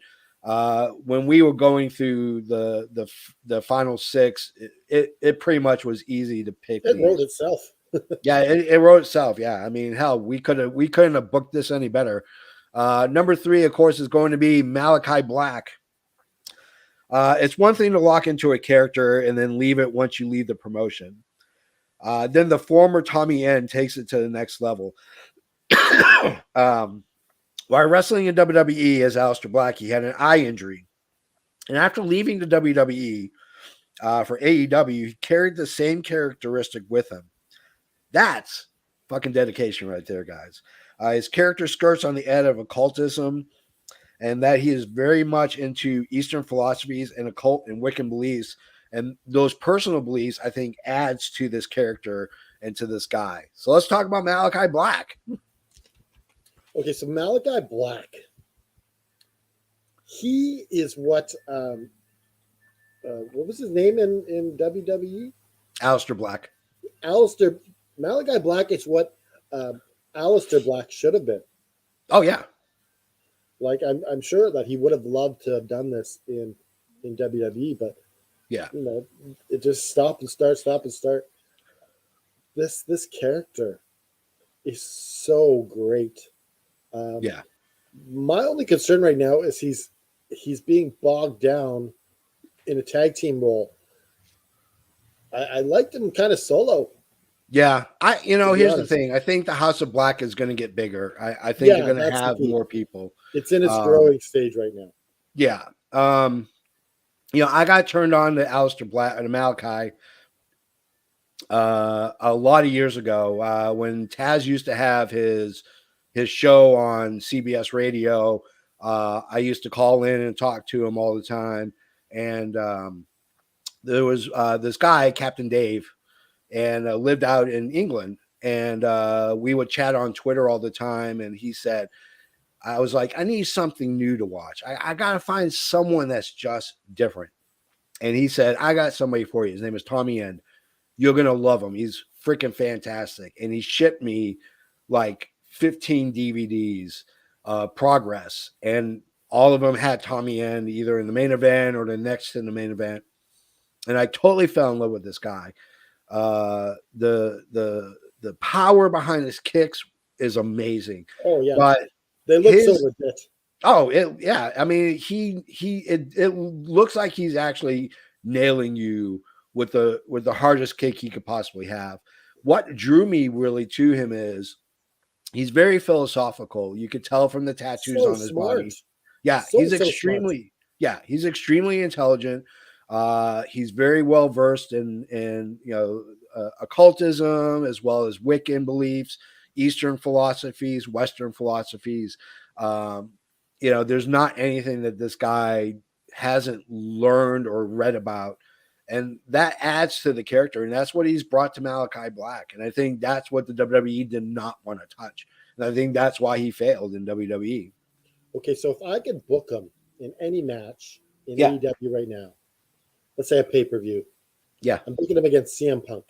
When we were going through the final 6, it pretty much was easy to pick. It wrote itself. Yeah, it wrote itself. Yeah, I mean, hell, we couldn't have booked this any better. Number 3, of course, is going to be Malachi Black. It's one thing to lock into a character and then leave it once you leave the promotion. Then the former Tommy End takes it to the next level. While wrestling in WWE as Aleister Black, he had an eye injury. And after leaving the WWE for AEW, he carried the same characteristic with him. That's fucking dedication right there, guys. His character skirts on the edge of occultism, and that he is very much into Eastern philosophies and occult and Wiccan beliefs. And those personal beliefs, I think, adds to this character and to this guy. So let's talk about Malachi Black. Okay, so Malachi Black, he is what was his name in WWE? Aleister Black. Malachi Black is what Aleister Black should have been. Oh yeah. Like I'm sure that he would have loved to have done this in WWE, but yeah, it just stop and start. This character is so great. Yeah. My only concern right now is he's being bogged down in a tag team role. I liked him kind of solo. Yeah, here's the thing. I think the House of Black is going to get bigger. I think they're going to have more people. It's in its growing stage right now. Yeah. I got turned on to Aleister Black and Malachi a lot of years ago when Taz used to have his show on CBS radio. I used to call in and talk to him all the time. And there was this guy, Captain Dave, and lived out in England. And we would chat on Twitter all the time. And he said, I was like, I need something new to watch. I got to find someone that's just different. And he said, I got somebody for you. His name is Tommy End. You're going to love him. He's freaking fantastic. And he shipped me like 15 DVDs, Progress. And all of them had Tommy End either in the main event or the next in the main event. And I totally fell in love with this guy. The power behind his kicks is amazing. Oh yeah. But they look so legit. Oh, yeah. I mean, it looks like he's actually nailing you with the hardest kick he could possibly have. What drew me really to him is he's very philosophical. You could tell from the tattoos on his body. Yeah, he's extremely intelligent. He's very well versed in occultism as well as Wiccan beliefs. Eastern philosophies, Western philosophies. There's not anything that this guy hasn't learned or read about. And that adds to the character. And that's what he's brought to Malachi Black. And I think that's what the WWE did not want to touch. And I think that's why he failed in WWE. Okay, so if I could book him in any match in AEW right now, let's say a pay-per-view. Yeah. I'm booking him against CM Punk.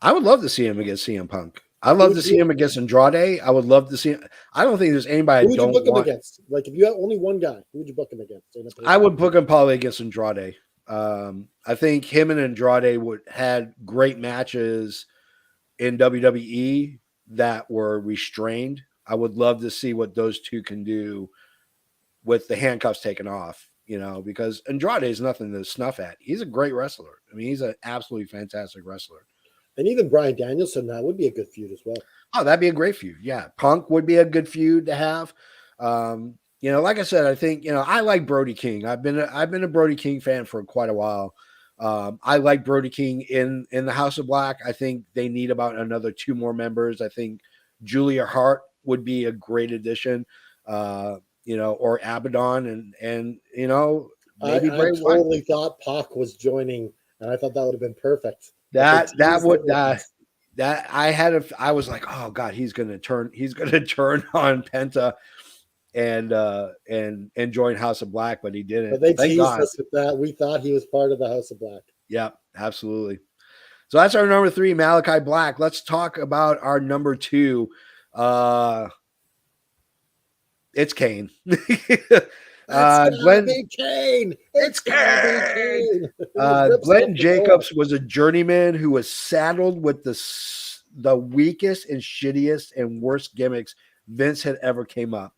I would love to see him against CM Punk. I'd love to see him against Andrade. I would love to see him. I don't think there's anybody who would you book him against? Like, if you have only one guy, who would you book him against? I would book him probably against Andrade. I think him and Andrade had great matches in WWE that were restrained. I would love to see what those two can do with the handcuffs taken off, because Andrade is nothing to snuff at. He's a great wrestler. I mean, he's an absolutely fantastic wrestler. And even Bryan Danielson, that would be a good feud as well. Oh, that'd be a great feud. Yeah. Punk would be a good feud to have. Like I said, I think, I like Brody King. I've been a Brody King fan for quite a while. I like Brody King in the House of Black. I think they need about another 2 more members. I think Julia Hart would be a great addition, or Abaddon and maybe I totally thought Pac was joining, and I thought that would have been perfect. I was like, oh God, he's gonna turn on Penta and join House of Black, but he didn't. But they teased us with that. We thought he was part of the House of Black. Yeah, absolutely. So that's our number 3, Malachi Black. Let's talk about our number 2. It's Kane. Kane. It's Kane. Glenn Jacobs was a journeyman who was saddled with the weakest and shittiest and worst gimmicks Vince had ever came up.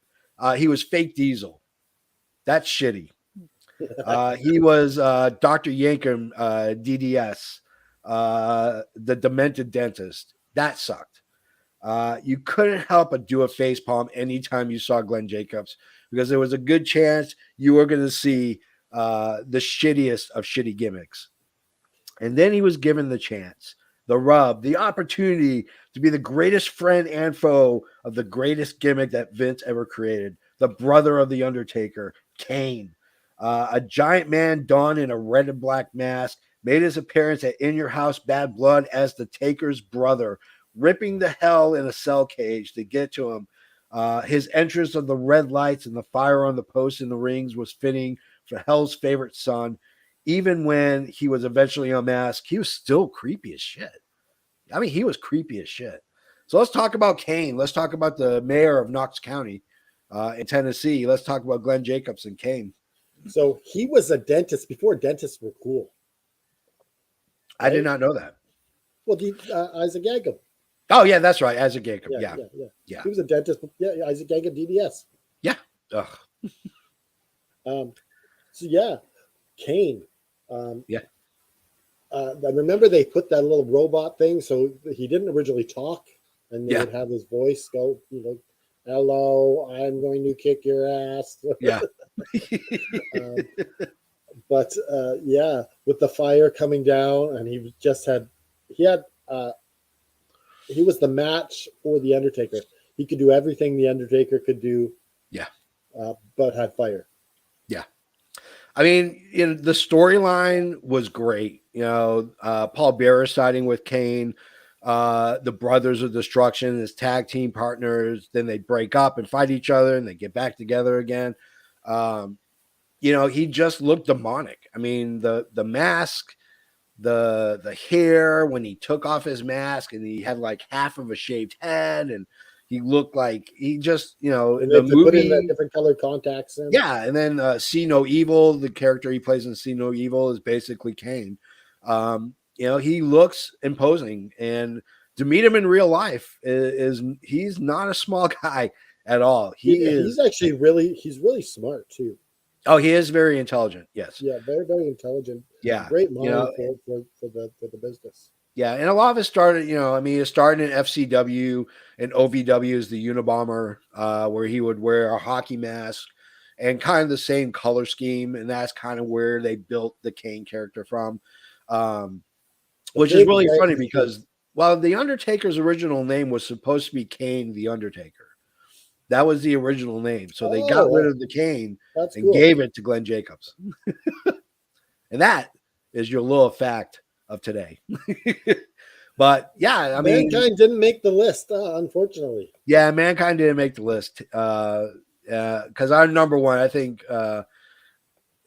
He was Fake Diesel. That's shitty. He was Dr. Yankum, DDS, the demented dentist. That sucked. You couldn't help but do a facepalm anytime you saw Glenn Jacobs, because there was a good chance you were going to see the shittiest of shitty gimmicks. And then he was given the chance, the rub, the opportunity to be the greatest friend and foe of the greatest gimmick that Vince ever created, the brother of the Undertaker, Kane. A giant man donned in a red and black mask made his appearance at In Your House Bad Blood as the Taker's brother, ripping the hell in a cell cage to get to him. His entrance of the red lights and the fire on the posts in the rings was fitting for Hell's favorite son. Even when he was eventually unmasked, he was still creepy as shit. I mean, he was creepy as shit. So let's talk about Kane. Let's talk about the mayor of Knox County in Tennessee. Let's talk about Glenn Jacobs and Kane. So he was a dentist before dentists were cool. Right? I did not know that. Well, Isaac Yankum. Oh, yeah, that's right. Isaac Yankum. Yeah. He was a dentist. Yeah, Isaac Yankum, DDS. Yeah. Ugh. Kane. I remember they put that little robot thing, so he didn't originally talk, and they would have his voice go, hello, I'm going to kick your ass. Yeah. With the fire coming down, and he was the match for the Undertaker. He could do everything the Undertaker could do. Yeah. But had fire. Yeah. I mean, the storyline was great. Paul Bearer siding with Kane, the Brothers of Destruction, his tag team partners. Then they break up and fight each other, and they get back together again. He just looked demonic. I mean, the mask, the hair when he took off his mask, and he had like half of a shaved head, and he looked like he just, and the movie, put in the different colored contacts. Yeah, and then See No Evil, the character he plays in See No Evil, is basically Kane. He looks imposing, and to meet him in real life he's not a small guy at all. He's actually really smart too. Oh, he is very intelligent. Yes. Yeah, very, very intelligent. Yeah, great mind for the business. Yeah, and a lot of it started, it started in FCW and OVW as the Unabomber, where he would wear a hockey mask and kind of the same color scheme, and that's kind of where they built the Kane character from, which is really funny because Well, the Undertaker's original name was supposed to be Kane the Undertaker. That was the original name. So they got rid of the Kane and gave it to Glenn Jacobs. And that is your little fact of today. But yeah, I mean, Mankind didn't make the list, unfortunately. Yeah, Mankind didn't make the list. Because our number one, I think,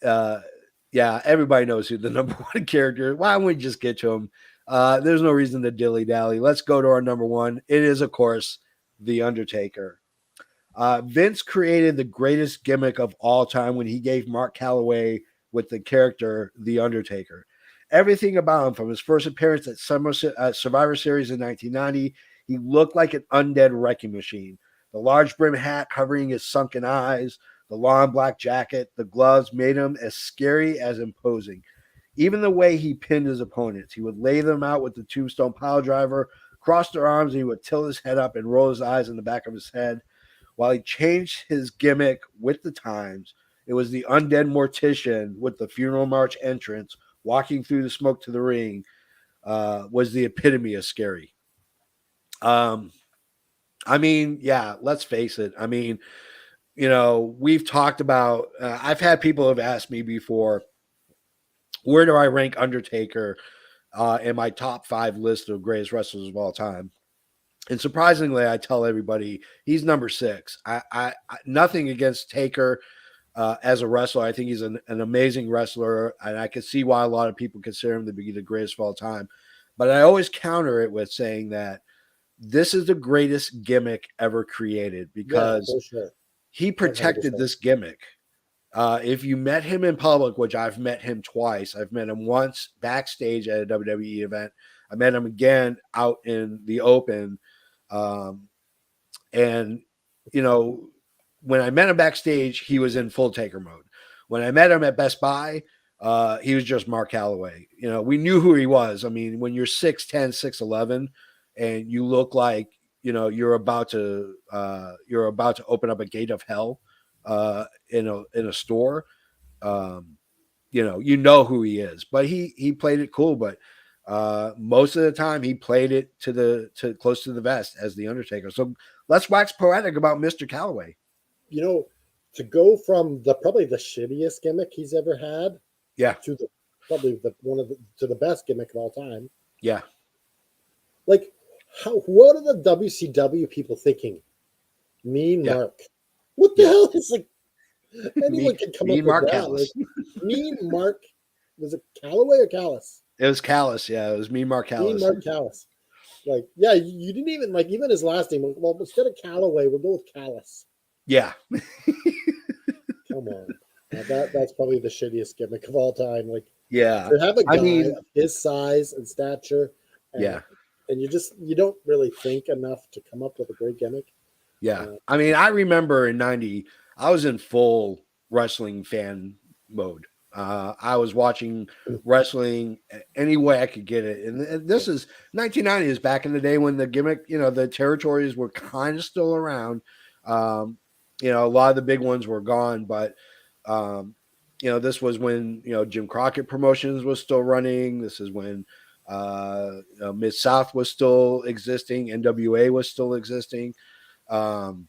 yeah, everybody knows who the number one character is. Why don't we just get to him? There's no reason to dilly-dally. Let's go to our number one. It is, of course, The Undertaker. Vince created the greatest gimmick of all time when he gave Mark Calloway with the character The Undertaker. Everything about him, from his first appearance at Survivor Series in 1990, he looked like an undead wrecking machine. The large brim hat covering his sunken eyes, the long black jacket, the gloves made him as scary as imposing. Even the way he pinned his opponents, he would lay them out with the tombstone pile driver, cross their arms, and he would tilt his head up and roll his eyes in the back of his head. While he changed his gimmick with the times, it was the undead mortician with the funeral march entrance, walking through the smoke to the ring, was the epitome of scary. I mean, yeah, let's face it. I mean, you know, we've talked about, I've had people have asked me before, where do I rank Undertaker in my top 5 list of greatest wrestlers of all time? And surprisingly, I tell everybody he's number 6. I nothing against Taker as a wrestler. I think he's an amazing wrestler, and I can see why a lot of people consider him to be the greatest of all time. But I always counter it with saying that this is the greatest gimmick ever created, because he protected 100%. this gimmick. If you met him in public, which I've met him twice, I've met him once backstage at a WWE event. I met him again out in the open. And, you know, when I met him backstage, he was in full Taker mode. When I met him at Best Buy, he was just Mark Calloway. You know, we knew who he was. I mean, when you're 6'10", 6'11", and you look like, you know, you're about to open up a gate of hell in a store, you know who he is. But he played it cool. But most of the time he played it to close to the vest as the Undertaker. So let's wax poetic about Mr. Calloway. You know, to go from probably the shittiest gimmick he's ever had, yeah, to the best gimmick of all time. Yeah. Like, what are the WCW people thinking? Mean Mark. What the hell? It's like anyone can come up with Mark that. Like, Mean Mark. Was it Calloway or Callis? It was Callis. Yeah, it was Mean Mark Callis. Mean Mark Callis. Like, yeah, you didn't even even his last name. Well, instead of Calloway, we'll go with Callis. Yeah. Come on. That's probably the shittiest gimmick of all time. Like, yeah, to have a guy of his size and stature, and you don't really think enough to come up with a great gimmick. Yeah. I mean, I remember in 90, I was in full wrestling fan mode. I was watching wrestling any way I could get it. And this is 1990 is back in the day when the gimmick, you know, the territories were kind of still around. You know, a lot of the big ones were gone, but, you know, this was when, you know, Jim Crockett Promotions was still running. This is when Mid-South was still existing. NWA was still existing. And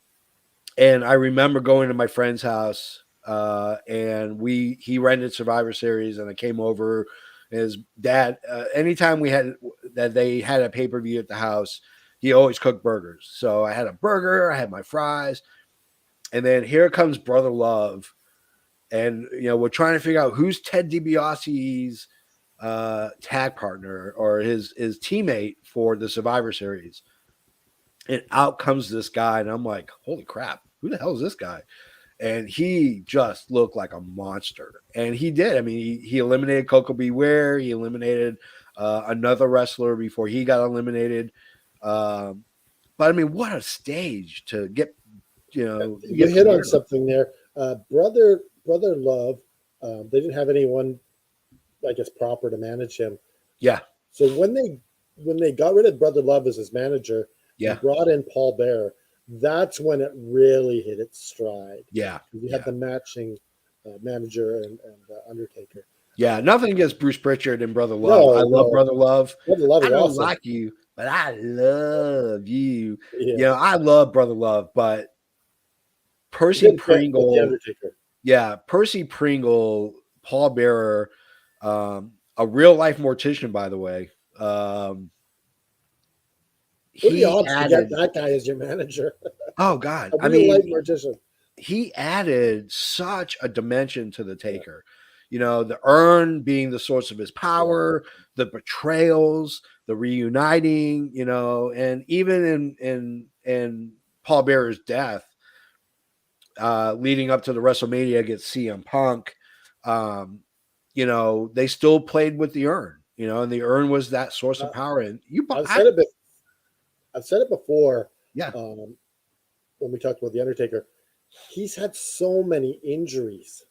I remember going to my friend's house, and he rented Survivor Series, and I came over. His dad, anytime they had a pay-per-view at the house, he always cooked burgers. So I had a burger, I had my fries, and then here comes Brother Love. And, you know, we're trying to figure out who's Ted DiBiase's tag partner or his teammate for the Survivor Series. And out comes this guy, and I'm like, holy crap, who the hell is this guy? And he just looked like a monster. And he did. I mean, he eliminated Coco Beware. He eliminated another wrestler before he got eliminated. But, I mean, what a stage to get, you know. You hit on something there. Brother Love, they didn't have anyone, I guess, proper to manage him. Yeah. So when they got rid of Brother Love as his manager, and brought in Paul Bearer, that's when it really hit its stride. Yeah. You had the matching manager and Undertaker. Yeah, nothing against Bruce Pritchard and Brother Love. I love Brother Love. Brother Love I don't awesome. like you. but I love you. Yeah. You know, I love Brother Love, but Percy Didn't fit with the Pringle, Undertaker. yeah, Percy Pringle, Paul Bearer, a real life mortician, by the way. What are the He odds to get added, that guy as your manager? oh God, A I real life mean, mortician. he added such a dimension to the Taker. You know, the urn being the source of his Yeah. power, the betrayals, the reuniting, you know, and even in Paul Bearer's death, leading up to the WrestleMania against CM Punk, um, you know, they still played with the urn, you know, and the urn was that source of Uh, power. And I've said it. I've said it before. yeah, Um, when we talked about the Undertaker, he's had so many injuries.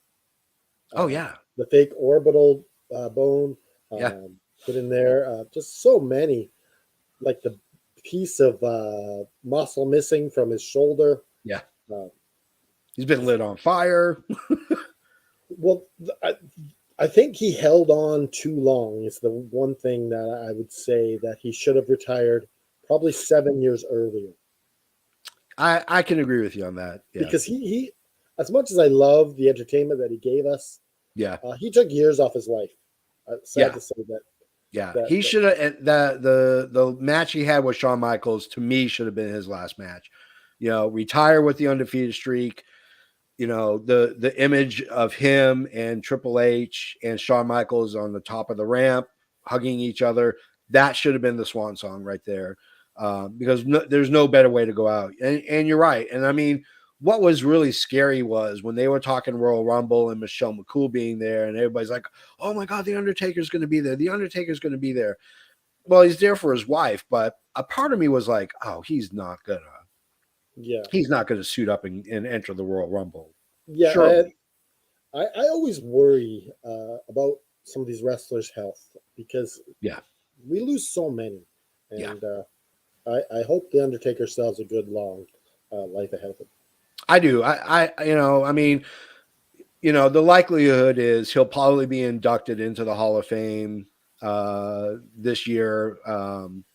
oh Uh, yeah, the fake orbital bone yeah, put in there, just so many. Like the piece of muscle missing from his shoulder. yeah. Uh, He's been lit on fire. well, I think he held on too long. Is the one thing that I would say that he should have retired probably 7 years earlier. I can agree with you on that. Yeah, Because he as much as I love the entertainment that he gave us, yeah, he took years off his life. Sad yeah. to say that. Yeah, That, he that should have the match he had with Shawn Michaels to me should have been his last match. You know, retire with the undefeated streak. You know, the image of him and Triple H and Shawn Michaels on the top of the ramp hugging each other, that should have been the swan song right there. Because there's no better way to go out. And you're right. And I mean, what was really scary was when they were talking Royal Rumble and Michelle McCool being there, and everybody's like, "Oh my God, the Undertaker's going to be there. The Undertaker's going to be there." Well, he's there for his wife, but a part of me was like, "Oh, yeah. he's not gonna suit up and enter the Royal Rumble." Yeah. Surely, I always worry about some of these wrestlers' health because yeah, we lose so many. yeah. And I hope the Undertaker still has a good long life ahead of him. I do. You know, I mean, you know, the likelihood is he'll probably be inducted into the Hall of Fame this year.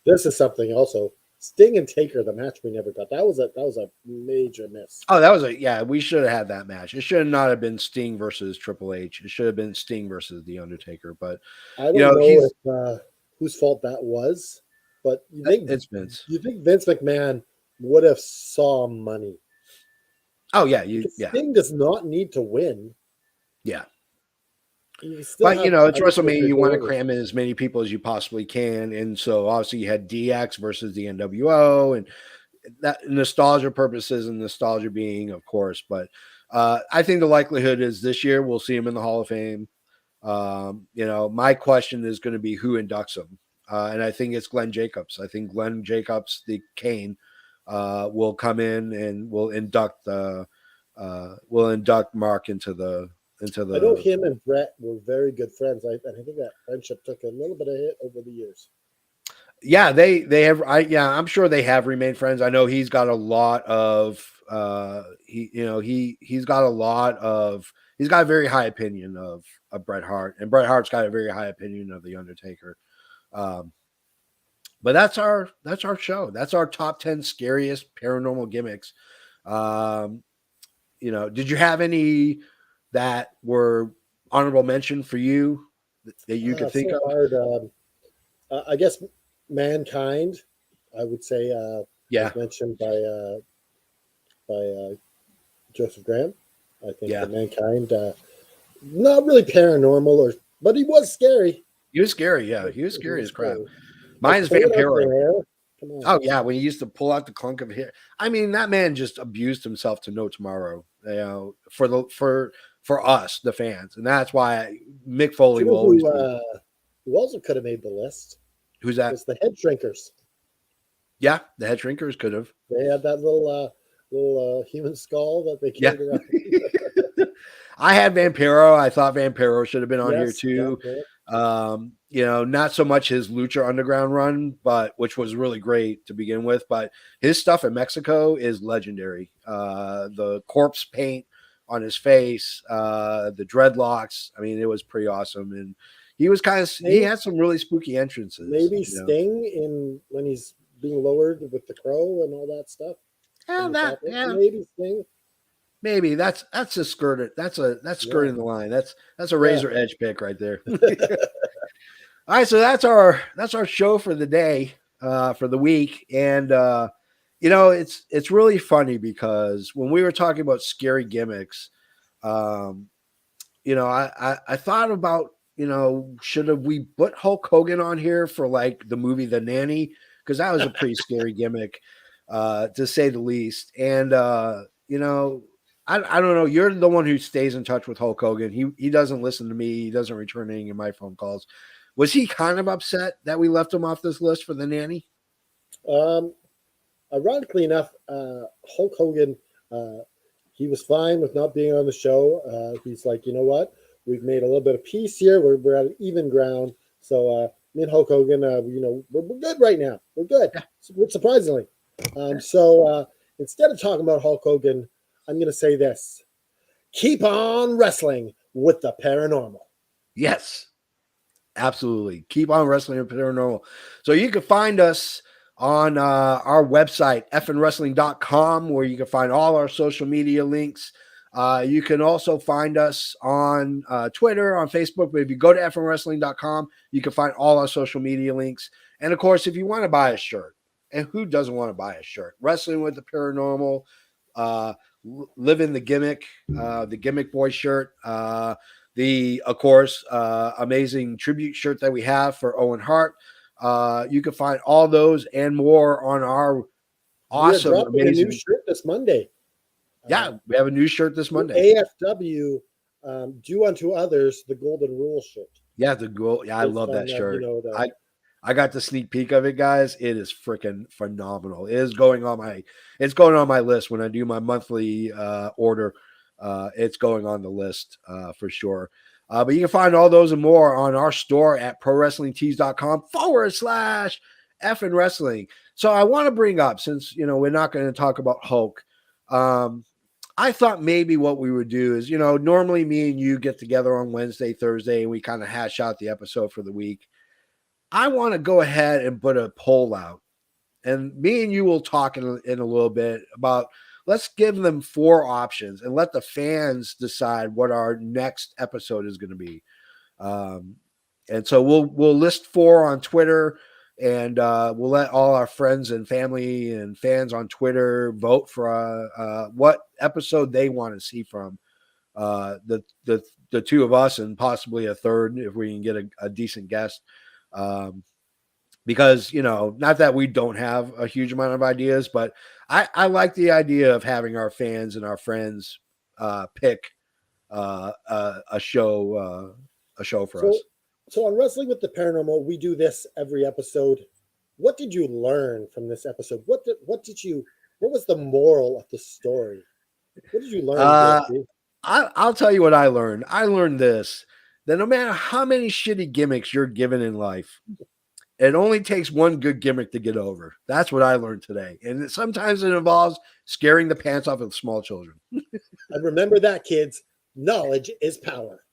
This is something also. Sting and Taker, the match we never got. That was a major miss. Oh, that was yeah. We should have had that match. It should not have been Sting versus Triple H. It should have been Sting versus the Undertaker. But I you don't know, know if whose fault that was, but it's Vince. you think Vince McMahon would have saw money? Oh yeah, Because yeah, Sting does not need to win. yeah. You still But you have know, it's WrestleMania. Undertaker You want to doing it. cram in as many people as you possibly can, and so obviously you had DX versus the NWO, and that nostalgia purposes and nostalgia being, of course. But I think the likelihood is this year we'll see him in the Hall of Fame. You know, my question is going to be who inducts him, and I think it's Glenn Jacobs. I think Glenn Jacobs, the Kane, will come in and will induct Mark into the I know him and Brett were very good friends. And I think that friendship took a little bit of hit over the years. Yeah, they have. I'm sure they have remained friends. I know he's got a lot of he's got a very high opinion of Bret Hart, and Bret Hart's got a very high opinion of the Undertaker. But that's our show. That's our top 10 scariest paranormal gimmicks. You know, did you have any that were honorable mention for you that you could think So of? hard. I guess Mankind, I would say, Yeah, was mentioned by Joseph Graham. I think yeah. that Mankind, not really paranormal, but he was scary. He was scary. Yeah, he was scary as crap. Scary. Like Mine's pulling out Vampiro. their hair. Come on. Oh yeah, when he used to pull out the clunk of hair. I mean, that man just abused himself to no tomorrow. You know, for us, the fans, and that's why Mick Foley You will know always be. who also could have made the list Who's that? was the Head Shrinkers. Yeah, the Head Shrinkers could have. They had that little human skull that they Yeah. carried around. I had Vampiro. I thought Vampiro should have been on here Yes, too. yeah. You know, not so much his Lucha Underground run, but which was really great to begin with. But his stuff in Mexico is legendary. The corpse paint on his face, the dreadlocks. I mean, it was pretty awesome. And he was he had some really spooky entrances. Maybe Sting in when he's being lowered with the crow and all that stuff. Maybe Sting. Maybe that's a skirted. That's skirting the line. That's a razor edge pick right there. All right, so that's our show for the day, for the week, and it's really funny because when we were talking about scary gimmicks, I thought about should we put Hulk Hogan on here for like the movie The Nanny, because that was a pretty scary gimmick, to say the least, and I don't know. You're the one who stays in touch with Hulk Hogan. He doesn't listen to me. He doesn't return any of my phone calls. Was he kind of upset that we left him off this list for The Nanny? Ironically enough, Hulk Hogan, he was fine with not being on the show. He's like, you know what? We've made a little bit of peace here. We're at even ground. So me and Hulk Hogan, we're good right now. We're good, surprisingly. So instead of talking about Hulk Hogan, I'm going to say this. Keep on wrestling with the paranormal. Yes, absolutely. Keep on wrestling with paranormal. So you can find us on our website, effingwrestling.com, where you can find all our social media links. You can also find us on Twitter, on Facebook. But if you go to effingwrestling.com, you can find all our social media links. And of course, if you want to buy a shirt, and who doesn't want to buy a shirt? Wrestling with the Paranormal, live in the Gimmick, the Gimmick Boy shirt, the, of course, amazing tribute shirt that we have for Owen Hart. You can find all those and more on our awesome, amazing new shirt this Monday. Yeah, we have a new shirt this Monday. AFW, Do Unto Others, the Golden Rule shirt. Yeah, the goal. Yeah, I love that shirt. I got the sneak peek of it, guys. It is freaking phenomenal. It's going on my list when I do my monthly order. It's going on the list for sure. But you can find all those and more on our store at prowrestlingtees.com/effing wrestling. So I want to bring up, since we're not going to talk about Hulk, I thought maybe what we would do is, normally me and you get together on Wednesday, Thursday, and we kind of hash out the episode for the week. I want to go ahead and put a poll out, and me and you will talk in a little bit about, let's give them 4 options and let the fans decide what our next episode is going to be. And so we'll list 4 on Twitter, and we'll let all our friends and family and fans on Twitter vote for what episode they want to see from the 2 of us, and possibly a third if we can get a decent guest. Because not that we don't have a huge amount of ideas, but I like the idea of having our fans and our friends pick a show for us. So on Wrestling with the Paranormal, we do this every episode. What did you learn from this episode? What was the moral of the story? What did you learn? I'll tell you what I learned. I learned this, that no matter how many shitty gimmicks you're given in life, it only takes one good gimmick to get over. That's what I learned today. And sometimes it involves scaring the pants off of small children. And remember that, kids. Knowledge is power.